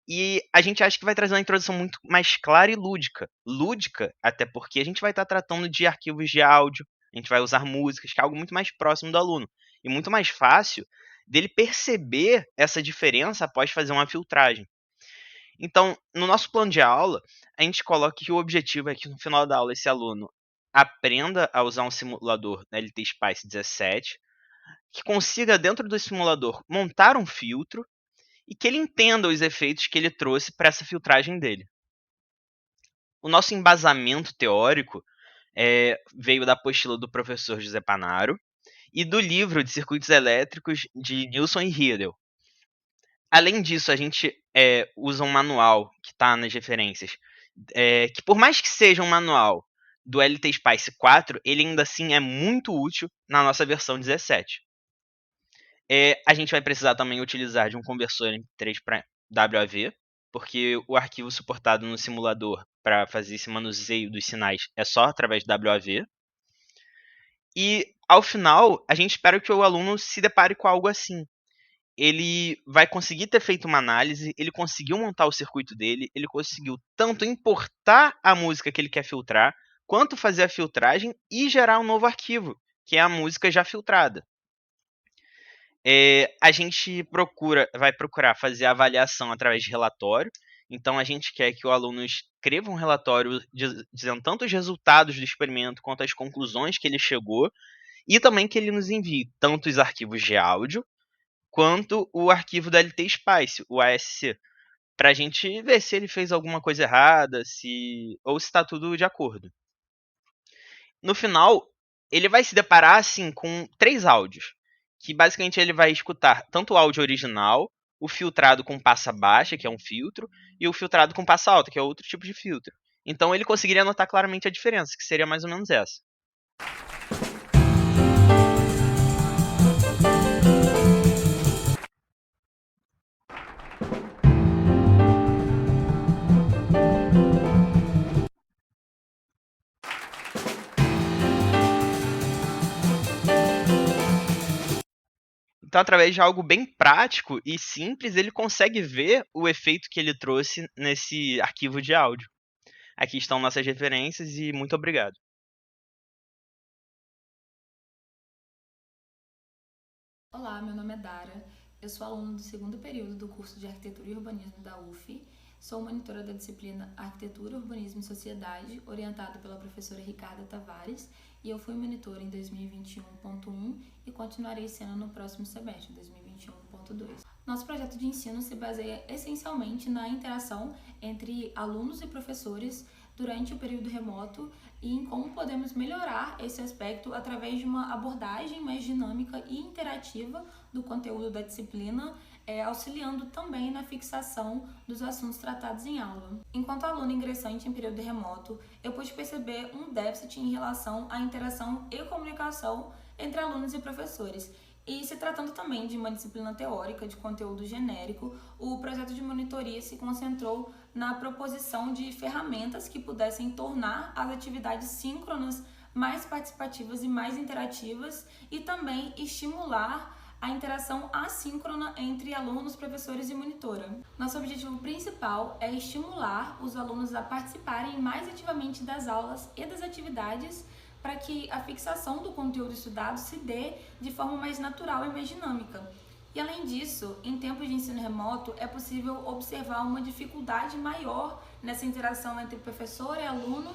Speaker 8: E a gente acha que vai trazer uma introdução muito mais clara e lúdica. Lúdica, até porque a gente vai estar tratando de arquivos de áudio, a gente vai usar músicas, que é algo muito mais próximo do aluno. E muito mais fácil dele perceber essa diferença após fazer uma filtragem. Então, no nosso plano de aula, a gente coloca que o objetivo é que no final da aula esse aluno aprenda a usar um simulador da LT Spice 17, que consiga dentro do simulador montar um filtro e que ele entenda os efeitos que ele trouxe para essa filtragem dele. O nosso embasamento teórico veio da apostila do professor José Panaro e do livro de circuitos elétricos de Nilson e Riedel. Além disso, a gente usa um manual que está nas referências, que por mais que seja um manual do LT Spice 4, ele ainda assim é muito útil na nossa versão 17. A gente vai precisar também utilizar de um conversor MP3 para WAV, porque o arquivo suportado no simulador para fazer esse manuseio dos sinais é só através de WAV. E, ao final, a gente espera que o aluno se depare com algo assim. Ele vai conseguir ter feito uma análise, ele conseguiu montar o circuito dele, ele conseguiu tanto importar a música que ele quer filtrar, quanto fazer a filtragem e gerar um novo arquivo, que é a música já filtrada. A gente vai procurar fazer a avaliação através de relatório. Então, a gente quer que o aluno escreva um relatório dizendo tanto os resultados do experimento quanto as conclusões que ele chegou, e também que ele nos envie tanto os arquivos de áudio quanto o arquivo da LT Spice, o ASC, para a gente ver se ele fez alguma coisa errada, ou se está tudo de acordo. No final, ele vai se deparar assim com 3 áudios, que basicamente ele vai escutar tanto o áudio original, o filtrado com passa baixa, que é um filtro, e o filtrado com passa alta, que é outro tipo de filtro. Então ele conseguiria notar claramente a diferença, que seria mais ou menos essa. Então, através de algo bem prático e simples, ele consegue ver o efeito que ele trouxe nesse arquivo de áudio. Aqui estão nossas referências e muito obrigado.
Speaker 9: Olá, meu nome é Dara, eu sou aluna do segundo período do curso de Arquitetura e Urbanismo da UF, sou monitora da disciplina Arquitetura, Urbanismo e Sociedade, orientada pela professora Ricarda Tavares, e eu fui monitora em 2021.1 e continuarei sendo no próximo semestre, 2021.2. Nosso projeto de ensino se baseia essencialmente na interação entre alunos e professores durante o período remoto e em como podemos melhorar esse aspecto através de uma abordagem mais dinâmica e interativa do conteúdo da disciplina, auxiliando também na fixação dos assuntos tratados em aula. Enquanto aluno ingressante em período remoto, eu pude perceber um déficit em relação à interação e comunicação entre alunos e professores. E se tratando também de uma disciplina teórica de conteúdo genérico, o projeto de monitoria se concentrou na proposição de ferramentas que pudessem tornar as atividades síncronas mais participativas e mais interativas e também estimular a interação assíncrona entre alunos, professores e monitora. Nosso objetivo principal é estimular os alunos a participarem mais ativamente das aulas e das atividades para que a fixação do conteúdo estudado se dê de forma mais natural e mais dinâmica. E além disso, em tempos de ensino remoto, é possível observar uma dificuldade maior nessa interação entre professor e aluno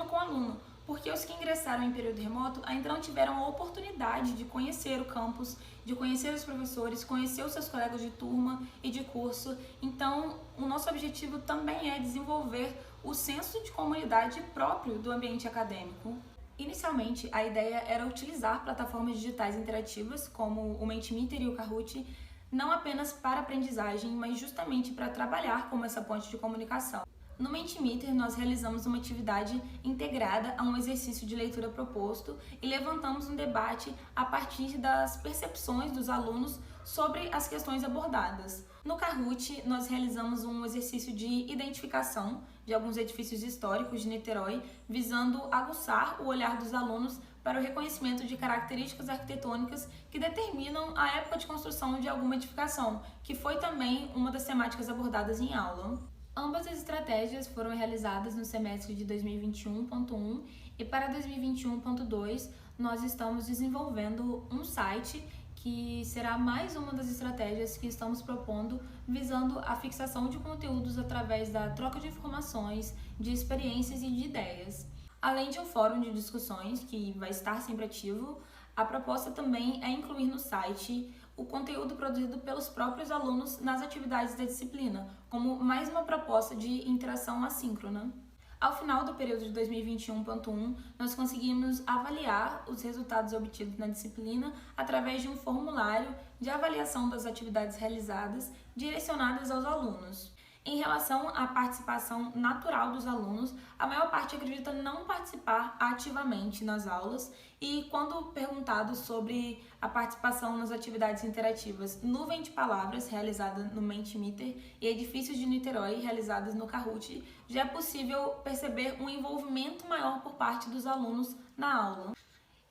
Speaker 9: com aluno, porque os que ingressaram em período remoto ainda não tiveram a oportunidade de conhecer o campus, de conhecer os professores, conhecer os seus colegas de turma e de curso. Então, o nosso objetivo também é desenvolver o senso de comunidade próprio do ambiente acadêmico. Inicialmente, a ideia era utilizar plataformas digitais interativas, como o Mentimeter e o Kahoot, não apenas para aprendizagem, mas justamente para trabalhar como essa ponte de comunicação. No Mentimeter, nós realizamos uma atividade integrada a um exercício de leitura proposto e levantamos um debate a partir das percepções dos alunos sobre as questões abordadas. No Kahoot, nós realizamos um exercício de identificação de alguns edifícios históricos de Niterói, visando aguçar o olhar dos alunos para o reconhecimento de características arquitetônicas que determinam a época de construção de alguma edificação, que foi também uma das temáticas abordadas em aula. Ambas as estratégias foram realizadas no semestre de 2021.1 e para 2021.2 nós estamos desenvolvendo um site que será mais uma das estratégias que estamos propondo, visando a fixação de conteúdos através da troca de informações, de experiências e de ideias. Além de um fórum de discussões que vai estar sempre ativo, a proposta também é incluir no site o conteúdo produzido pelos próprios alunos nas atividades da disciplina, como mais uma proposta de interação assíncrona. Ao final do período de 2021.1, nós conseguimos avaliar os resultados obtidos na disciplina através de um formulário de avaliação das atividades realizadas direcionadas aos alunos. Em relação à participação natural dos alunos, a maior parte acredita não participar ativamente nas aulas e, quando perguntado sobre a participação nas atividades interativas Nuvem de Palavras, realizada no Mentimeter, e Edifícios de Niterói, realizadas no Kahoot, já é possível perceber um envolvimento maior por parte dos alunos na aula.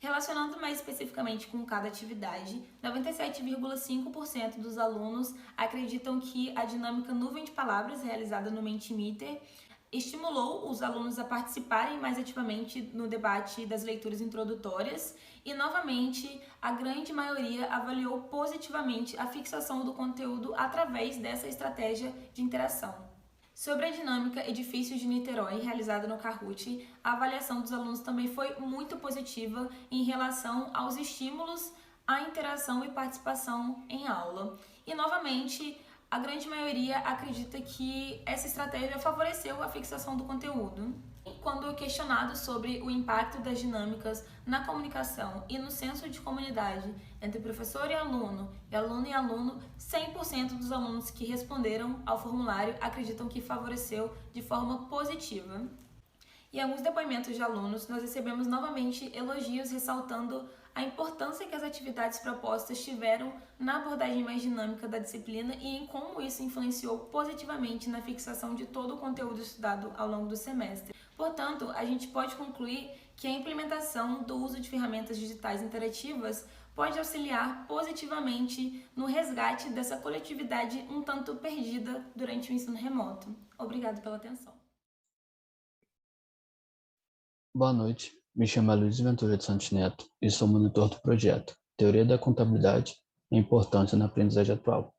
Speaker 9: Relacionando mais especificamente com cada atividade, 97,5% dos alunos acreditam que a dinâmica nuvem de palavras realizada no Mentimeter estimulou os alunos a participarem mais ativamente no debate das leituras introdutórias e, novamente, a grande maioria avaliou positivamente a fixação do conteúdo através dessa estratégia de interação. Sobre a dinâmica Edifícios de Niterói, realizada no Kahoot, a avaliação dos alunos também foi muito positiva em relação aos estímulos à interação e participação em aula. E, novamente, a grande maioria acredita que essa estratégia favoreceu a fixação do conteúdo. Quando questionado sobre o impacto das dinâmicas na comunicação e no senso de comunidade entre professor e aluno, 100% dos alunos que responderam ao formulário acreditam que favoreceu de forma positiva. Em alguns depoimentos de alunos, nós recebemos novamente elogios ressaltando a importância que as atividades propostas tiveram na abordagem mais dinâmica da disciplina e em como isso influenciou positivamente na fixação de todo o conteúdo estudado ao longo do semestre. Portanto, a gente pode concluir que a implementação do uso de ferramentas digitais interativas pode auxiliar positivamente no resgate dessa coletividade um tanto perdida durante o ensino remoto. Obrigado pela atenção.
Speaker 10: Boa noite, me chamo Luiz Ventura de Santos Neto e sou monitor do projeto Teoria da Contabilidade e Importância na Aprendizagem Atual.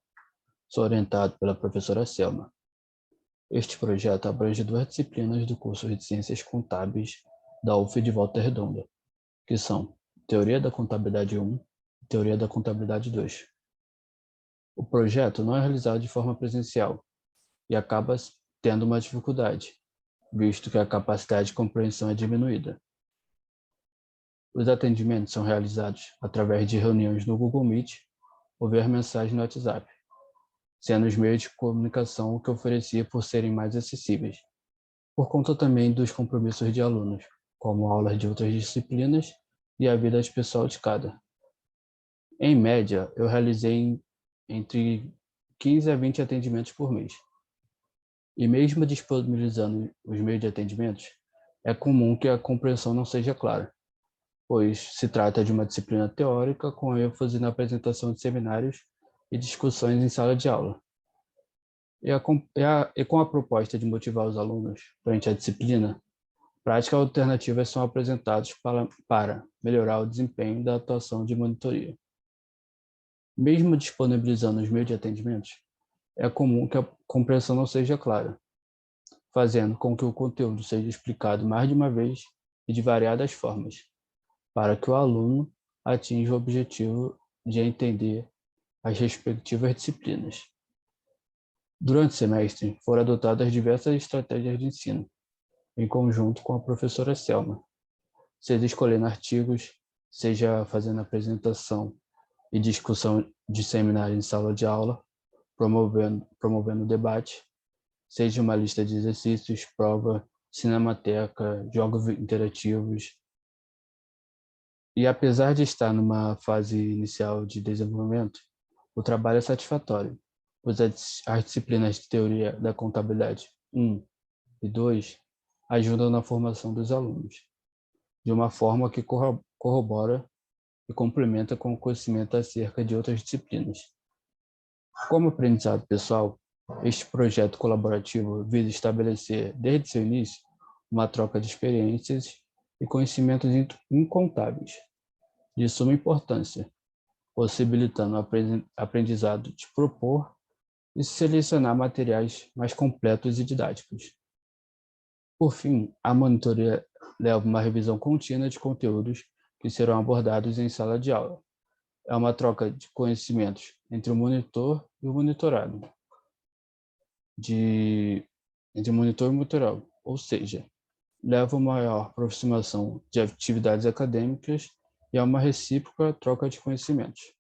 Speaker 10: Sou orientado pela professora Selma. Este projeto abrange 2 disciplinas do curso de Ciências Contábeis da UF de Volta Redonda, que são Teoria da Contabilidade 1 e Teoria da Contabilidade 2. O projeto não é realizado de forma presencial e acaba tendo uma dificuldade, visto que a capacidade de compreensão é diminuída. Os atendimentos são realizados através de reuniões no Google Meet ou via mensagem no WhatsApp, sendo os meios de comunicação o que oferecia por serem mais acessíveis, por conta também dos compromissos de alunos, como aulas de outras disciplinas e a vida pessoal de cada. Em média, eu realizei entre 15 a 20 atendimentos por mês. E mesmo disponibilizando os meios de atendimentos, é comum que a compreensão não seja clara, pois se trata de uma disciplina teórica com ênfase na apresentação de seminários e discussões em sala de aula. E com a proposta de motivar os alunos durante a disciplina, práticas alternativas são apresentadas para melhorar o desempenho da atuação de monitoria. Mesmo disponibilizando os meios de atendimentos, é comum que a compreensão não seja clara, fazendo com que o conteúdo seja explicado mais de uma vez e de variadas formas, para que o aluno atinja o objetivo de entender as respectivas disciplinas. Durante o semestre, foram adotadas diversas estratégias de ensino, em conjunto com a professora Selma, seja escolhendo artigos, seja fazendo apresentação e discussão de seminário em sala de aula, promovendo debate, seja uma lista de exercícios, prova, cinemateca, jogos interativos. E apesar de estar numa fase inicial de desenvolvimento, o trabalho é satisfatório, pois as disciplinas de Teoria da Contabilidade 1 e 2 ajudam na formação dos alunos, de uma forma que corrobora e complementa com o conhecimento acerca de outras disciplinas. Como aprendizado pessoal, este projeto colaborativo visa estabelecer, desde seu início, uma troca de experiências e conhecimentos incontáveis, de suma importância, possibilitando o aprendizado de propor e selecionar materiais mais completos e didáticos. Por fim, a monitoria leva uma revisão contínua de conteúdos que serão abordados em sala de aula. É uma troca de conhecimentos entre o monitor e o monitorado, entre monitor e monitorado, ou seja, leva a maior aproximação de atividades acadêmicas e a uma recíproca troca de conhecimentos.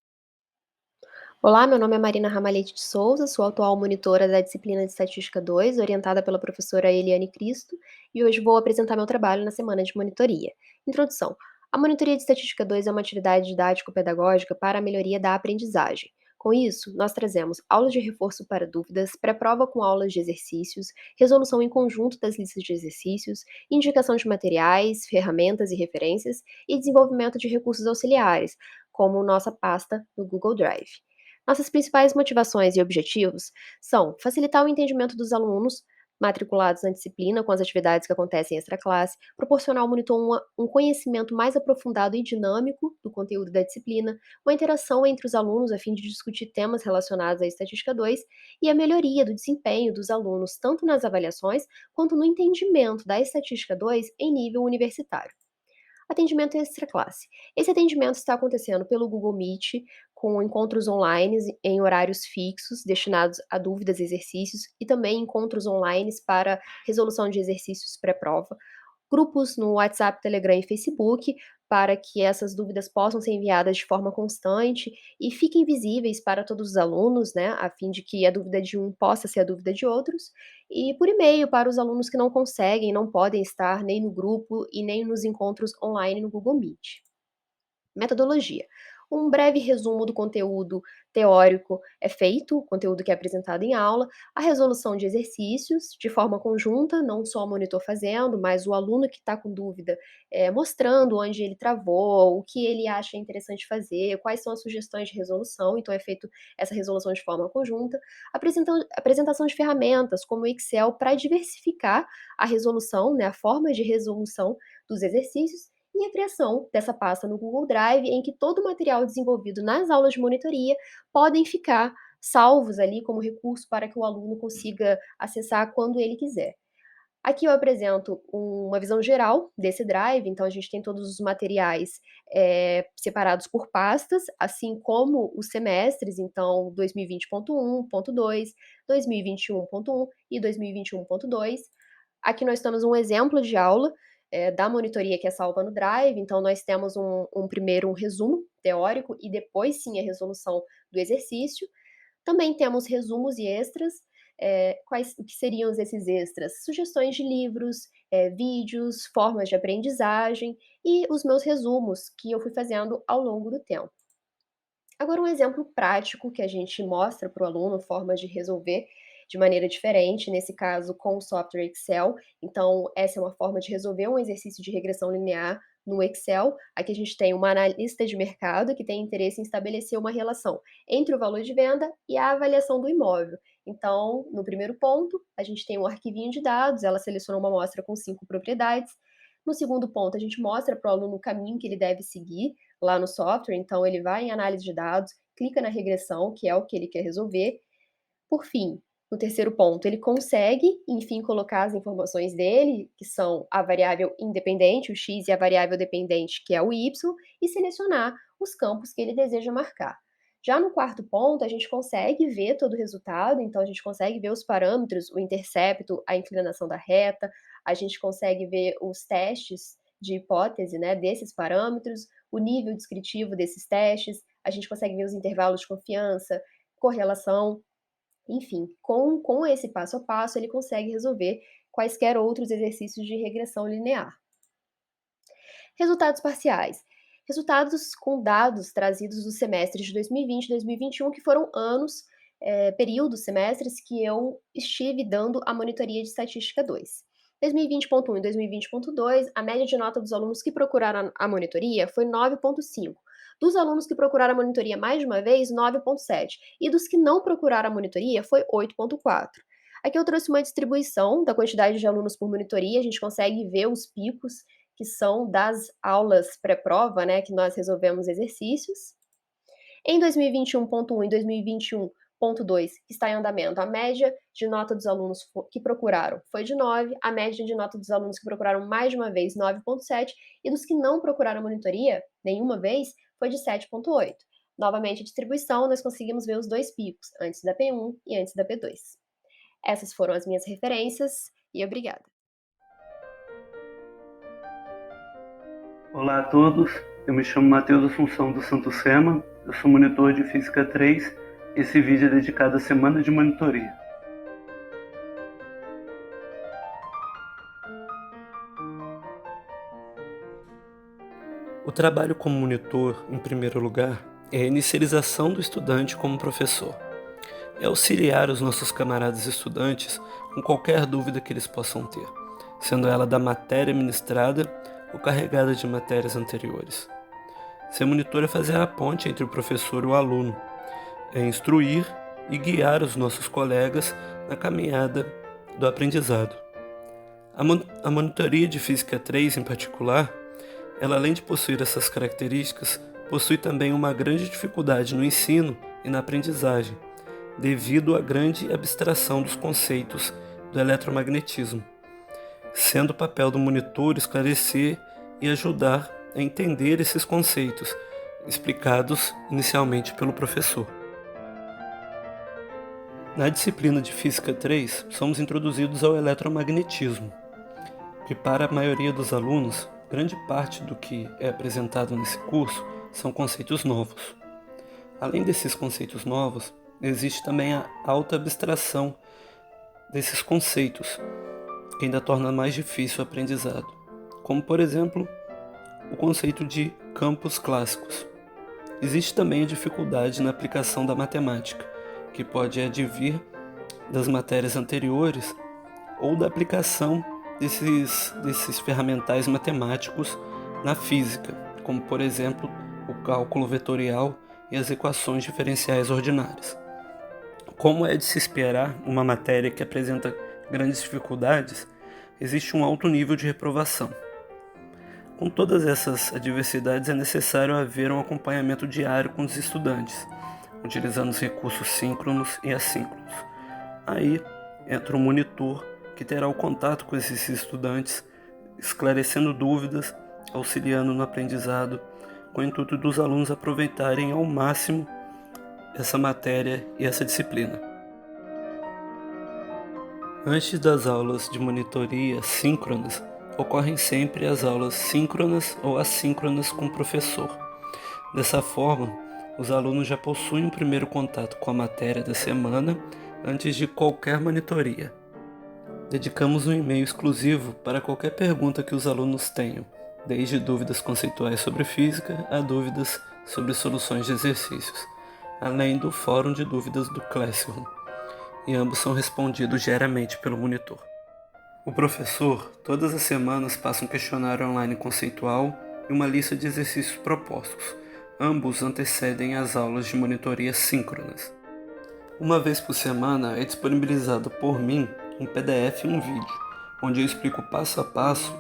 Speaker 11: Olá, meu nome é Marina Ramalhete de Souza, sou atual monitora da disciplina de Estatística 2, orientada pela professora Eliane Cristo, e hoje vou apresentar meu trabalho na semana de monitoria. Introdução. A monitoria de Estatística 2 é uma atividade didático-pedagógica para a melhoria da aprendizagem. Com isso, nós trazemos aulas de reforço para dúvidas, pré-prova com aulas de exercícios, resolução em conjunto das listas de exercícios, indicação de materiais, ferramentas e referências e desenvolvimento de recursos auxiliares, como nossa pasta no Google Drive. Nossas principais motivações e objetivos são facilitar o entendimento dos alunos matriculados na disciplina com as atividades que acontecem em extraclasse, proporcionar ao monitor um conhecimento mais aprofundado e dinâmico do conteúdo da disciplina, uma interação entre os alunos a fim de discutir temas relacionados à Estatística 2 e a melhoria do desempenho dos alunos tanto nas avaliações quanto no entendimento da Estatística 2 em nível universitário. Atendimento extraclasse. Esse atendimento está acontecendo pelo Google Meet, com encontros online em horários fixos, destinados a dúvidas e exercícios, e também encontros online para resolução de exercícios pré-prova, grupos no WhatsApp, Telegram e Facebook, para que essas dúvidas possam ser enviadas de forma constante e fiquem visíveis para todos os alunos, né, a fim de que a dúvida de um possa ser a dúvida de outros, e por e-mail para os alunos que não conseguem, não podem estar nem no grupo e nem nos encontros online no Google Meet. Metodologia. Um breve resumo do conteúdo teórico é feito, o conteúdo que é apresentado em aula, a resolução de exercícios de forma conjunta, não só o monitor fazendo, mas o aluno que está com dúvida mostrando onde ele travou, o que ele acha interessante fazer, quais são as sugestões de resolução, então é feito essa resolução de forma conjunta, apresentação de ferramentas como o Excel para diversificar a resolução, né, a forma de resolução dos exercícios, e a criação dessa pasta no Google Drive, em que todo o material desenvolvido nas aulas de monitoria podem ficar salvos ali como recurso para que o aluno consiga acessar quando ele quiser. Aqui eu apresento uma visão geral desse Drive, então a gente tem todos os materiais separados por pastas, assim como os semestres, então 2020.1.2, 2021.1 e 2021.2. Aqui nós temos um exemplo de aula da monitoria que é salva no Drive, então nós temos primeiro um resumo teórico e depois sim a resolução do exercício. Também temos resumos e extras. O que seriam esses extras? Sugestões de livros, vídeos, formas de aprendizagem e os meus resumos que eu fui fazendo ao longo do tempo. Agora um exemplo prático que a gente mostra para o aluno, formas de resolver de maneira diferente, nesse caso com o software Excel. Então, essa é uma forma de resolver um exercício de regressão linear no Excel. Aqui a gente tem uma analista de mercado que tem interesse em estabelecer uma relação entre o valor de venda e a avaliação do imóvel. Então, no primeiro ponto, a gente tem um arquivinho de dados, ela seleciona uma amostra com 5 propriedades. No segundo ponto, a gente mostra para o aluno o caminho que ele deve seguir lá no software. Então, ele vai em análise de dados, clica na regressão, que é o que ele quer resolver. Por fim, no terceiro ponto, ele consegue, enfim, colocar as informações dele, que são a variável independente, o x, e a variável dependente, que é o y, e selecionar os campos que ele deseja marcar. Já no quarto ponto, a gente consegue ver todo o resultado, então a gente consegue ver os parâmetros, o intercepto, a inclinação da reta, a gente consegue ver os testes de hipótese, né, desses parâmetros, o nível descritivo desses testes, a gente consegue ver os intervalos de confiança, correlação. Enfim, com esse passo a passo, ele consegue resolver quaisquer outros exercícios de regressão linear. Resultados parciais. Resultados com dados trazidos dos semestres de 2020 e 2021, que foram períodos, semestres que eu estive dando a monitoria de Estatística 2. 2020.1 e 2020.2, a média de nota dos alunos que procuraram a monitoria foi 9.5. Dos alunos que procuraram a monitoria mais de uma vez, 9.7. E dos que não procuraram a monitoria, foi 8.4. Aqui eu trouxe uma distribuição da quantidade de alunos por monitoria. A gente consegue ver os picos que são das aulas pré-prova, né, que nós resolvemos exercícios. Em 2021.1 e 2021.2, que está em andamento, a média de nota dos alunos que procuraram foi de 9, a média de nota dos alunos que procuraram mais de uma vez, 9.7, e dos que não procuraram a monitoria nenhuma vez, foi de 7.8. Novamente, a distribuição, nós conseguimos ver os dois picos, antes da P1 e antes da P2. Essas foram as minhas referências e obrigada.
Speaker 12: Olá a todos, eu me chamo Matheus Assunção do Santo Sema, eu sou monitor de Física 3, esse vídeo é dedicado à semana de monitoria. O trabalho como monitor, em primeiro lugar, é a inicialização do estudante como professor. É auxiliar os nossos camaradas estudantes com qualquer dúvida que eles possam ter, sendo ela da matéria ministrada ou carregada de matérias anteriores. Ser monitor é fazer a ponte entre o professor e o aluno, é instruir e guiar os nossos colegas na caminhada do aprendizado. A monitoria de Física 3, em particular, ela, além de possuir essas características, possui também uma grande dificuldade no ensino e na aprendizagem, devido à grande abstração dos conceitos do eletromagnetismo, sendo o papel do monitor esclarecer e ajudar a entender esses conceitos, explicados inicialmente pelo professor. Na disciplina de Física 3, somos introduzidos ao eletromagnetismo, que para a maioria dos alunos, grande parte do que é apresentado nesse curso são conceitos novos. Além desses conceitos novos, existe também a alta abstração desses conceitos, que ainda torna mais difícil o aprendizado, como, por exemplo, o conceito de campos clássicos. Existe também a dificuldade na aplicação da matemática, que pode advir das matérias anteriores ou da aplicação desses ferramentais matemáticos na física, como, por exemplo, o cálculo vetorial e as equações diferenciais ordinárias. Como é de se esperar uma matéria que apresenta grandes dificuldades, existe um alto nível de reprovação. Com todas essas adversidades, é necessário haver um acompanhamento diário com os estudantes, utilizando os recursos síncronos e assíncronos. Aí entra o monitor, que terá o contato com esses estudantes, esclarecendo dúvidas, auxiliando no aprendizado, com o intuito dos alunos aproveitarem ao máximo essa matéria e essa disciplina. Antes das aulas de monitoria síncronas, ocorrem sempre as aulas síncronas ou assíncronas com o professor. Dessa forma, os alunos já possuem um primeiro contato com a matéria da semana antes de qualquer monitoria. Dedicamos um e-mail exclusivo para qualquer pergunta que os alunos tenham, desde dúvidas conceituais sobre física a dúvidas sobre soluções de exercícios, além do fórum de dúvidas do Classroom, e ambos são respondidos diariamente pelo monitor. O professor, todas as semanas, passa um questionário online conceitual e uma lista de exercícios propostos. Ambos antecedem as aulas de monitoria síncronas. Uma vez por semana é disponibilizado por mim um PDF e um vídeo, onde eu explico passo a passo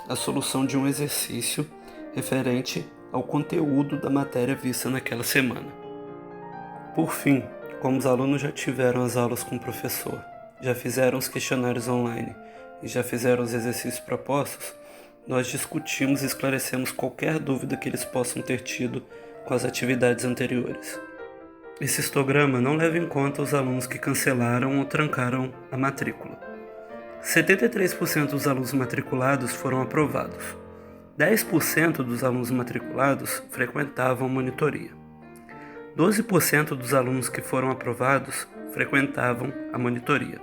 Speaker 12: a solução de um exercício referente ao conteúdo da matéria vista naquela semana. Por fim, como os alunos já tiveram as aulas com o professor, já fizeram os questionários online e já fizeram os exercícios propostos, nós discutimos e esclarecemos qualquer dúvida que eles possam ter tido com as atividades anteriores. Esse histograma não leva em conta os alunos que cancelaram ou trancaram a matrícula. 73% dos alunos matriculados foram aprovados. 10% dos alunos matriculados frequentavam a monitoria. 12% dos alunos que foram aprovados frequentavam a monitoria.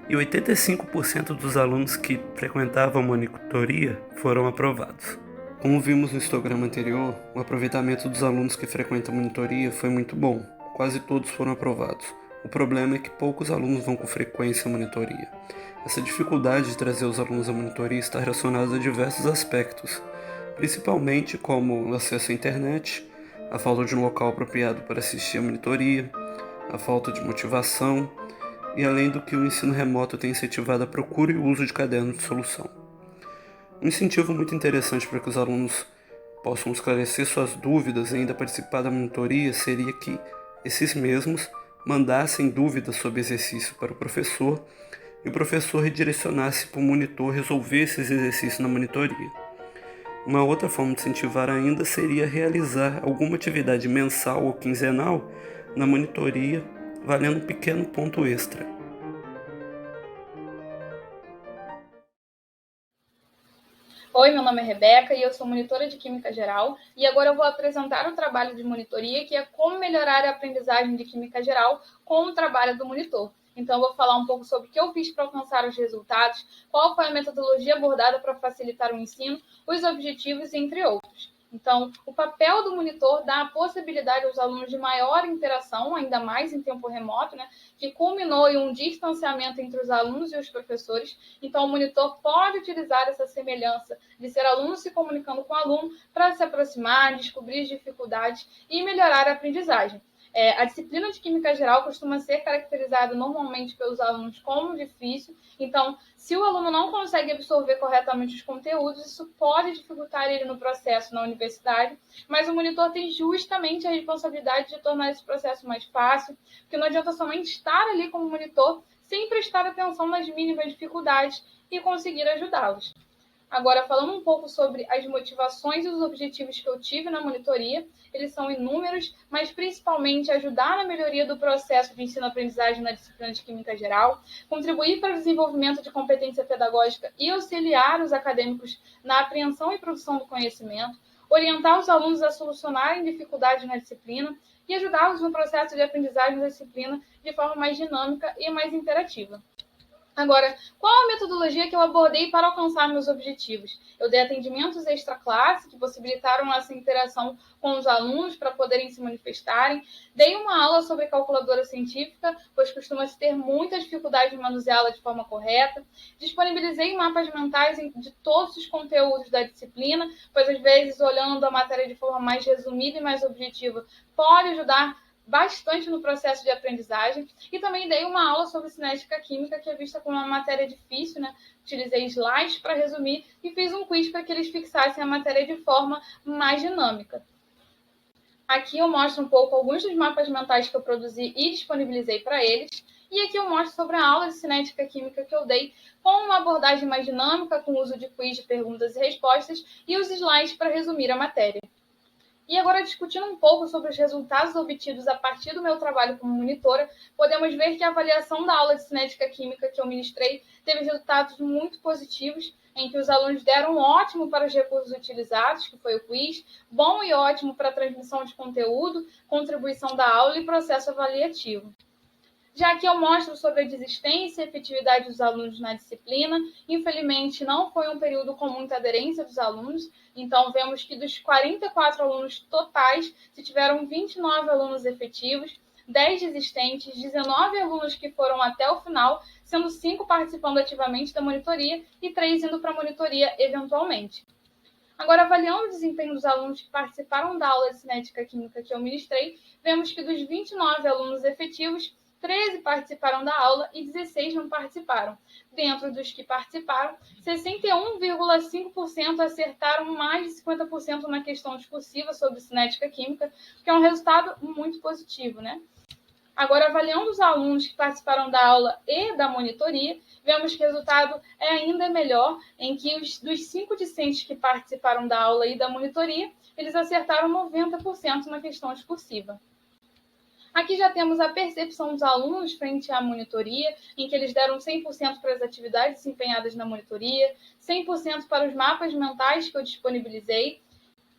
Speaker 12: E 85% dos alunos que frequentavam a monitoria foram aprovados. Como vimos no histograma anterior, o aproveitamento dos alunos que frequentam a monitoria foi muito bom. Quase todos foram aprovados. O problema é que poucos alunos vão com frequência à monitoria. Essa dificuldade de trazer os alunos à monitoria está relacionada a diversos aspectos, principalmente como o acesso à internet, a falta de um local apropriado para assistir à monitoria, a falta de motivação, e além do que o ensino remoto tem incentivado a procura e o uso de cadernos de solução. Um incentivo muito interessante para que os alunos possam esclarecer suas dúvidas e ainda participar da monitoria seria que esses mesmos mandassem dúvidas sobre exercício para o professor e o professor redirecionasse para o monitor resolver esses exercícios na monitoria. Uma outra forma de incentivar ainda seria realizar alguma atividade mensal ou quinzenal na monitoria, valendo um pequeno ponto extra.
Speaker 13: Oi, meu nome é Rebeca e eu sou monitora de Química Geral e agora eu vou apresentar o trabalho de monitoria, que é como melhorar a aprendizagem de Química Geral com o trabalho do monitor. Então, eu vou falar um pouco sobre o que eu fiz para alcançar os resultados, qual foi a metodologia abordada para facilitar o ensino, os objetivos, entre outros. Então, o papel do monitor dá a possibilidade aos alunos de maior interação, ainda mais em tempo remoto, né, que culminou em um distanciamento entre os alunos e os professores. Então, o monitor pode utilizar essa semelhança de ser aluno se comunicando com o aluno para se aproximar, descobrir as dificuldades e melhorar a aprendizagem. A disciplina de Química Geral costuma ser caracterizada normalmente pelos alunos como difícil. Então, se o aluno não consegue absorver corretamente os conteúdos, isso pode dificultar ele no processo na universidade, mas o monitor tem justamente a responsabilidade de tornar esse processo mais fácil, porque não adianta somente estar ali como monitor sem prestar atenção nas mínimas dificuldades e conseguir ajudá-los. Agora, falando um pouco sobre as motivações e os objetivos que eu tive na monitoria, eles são inúmeros, mas principalmente ajudar na melhoria do processo de ensino-aprendizagem na disciplina de Química Geral, contribuir para o desenvolvimento de competência pedagógica e auxiliar os acadêmicos na apreensão e produção do conhecimento, orientar os alunos a solucionarem dificuldades na disciplina e ajudá-los no processo de aprendizagem da disciplina de forma mais dinâmica e mais interativa. Agora, qual a metodologia que eu abordei para alcançar meus objetivos? Eu dei atendimentos extra-classe, que possibilitaram essa interação com os alunos para poderem se manifestarem. Dei uma aula sobre calculadora científica, pois costuma-se ter muita dificuldade em manuseá-la de forma correta. Disponibilizei mapas mentais de todos os conteúdos da disciplina, pois às vezes, olhando a matéria de forma mais resumida e mais objetiva, pode ajudar bastante no processo de aprendizagem. E também dei uma aula sobre cinética química, que é vista como uma matéria difícil, né? Utilizei slides para resumir e fiz um quiz para que eles fixassem a matéria de forma mais dinâmica. Aqui eu mostro um pouco alguns dos mapas mentais que eu produzi e disponibilizei para eles. E aqui eu mostro sobre a aula de cinética química que eu dei, com uma abordagem mais dinâmica, com o uso de quiz de perguntas e respostas, e os slides para resumir a matéria. E agora, discutindo um pouco sobre os resultados obtidos a partir do meu trabalho como monitora, podemos ver que a avaliação da aula de cinética química que eu ministrei teve resultados muito positivos, em que os alunos deram ótimo para os recursos utilizados, que foi o quiz, bom e ótimo para a transmissão de conteúdo, contribuição da aula e processo avaliativo. Já que eu mostro sobre a desistência e efetividade dos alunos na disciplina, infelizmente não foi um período com muita aderência dos alunos, então vemos que dos 44 alunos totais, se tiveram 29 alunos efetivos, 10 desistentes, 19 alunos que foram até o final, sendo 5 participando ativamente da monitoria e 3 indo para a monitoria eventualmente. Agora, avaliando o desempenho dos alunos que participaram da aula de cinética química que eu ministrei, vemos que dos 29 alunos efetivos, 13 participaram da aula e 16 não participaram. Dentro dos que participaram, 61,5% acertaram mais de 50% na questão discursiva sobre cinética química, que é um resultado muito positivo, né? Agora, avaliando os alunos que participaram da aula e da monitoria, vemos que o resultado é ainda melhor, em que dos 5 discentes que participaram da aula e da monitoria, eles acertaram 90% na questão discursiva. Aqui já temos a percepção dos alunos frente à monitoria, em que eles deram 100% para as atividades desempenhadas na monitoria, 100% para os mapas mentais que eu disponibilizei,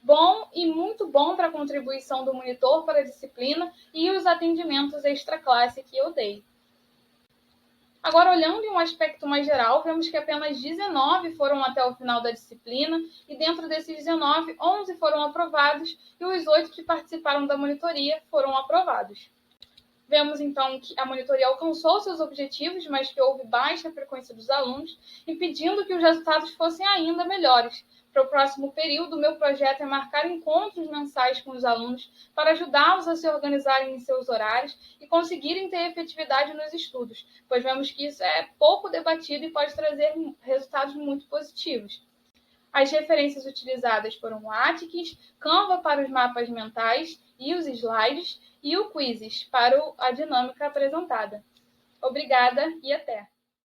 Speaker 13: bom e muito bom para a contribuição do monitor para a disciplina e os atendimentos extra-classe que eu dei. Agora, olhando em um aspecto mais geral, vemos que apenas 19 foram até o final da disciplina e dentro desses 19, 11 foram aprovados e os 8 que participaram da monitoria foram aprovados. Vemos, então, que a monitoria alcançou seus objetivos, mas que houve baixa frequência dos alunos, impedindo que os resultados fossem ainda melhores. Para o próximo período, o meu projeto é marcar encontros mensais com os alunos para ajudá-los a se organizarem em seus horários e conseguirem ter efetividade nos estudos, pois vemos que isso é pouco debatido e pode trazer resultados muito positivos. As referências utilizadas foram o Atticus, Canva para os mapas mentais e os slides, e o Quizzes para a dinâmica apresentada. Obrigada e até!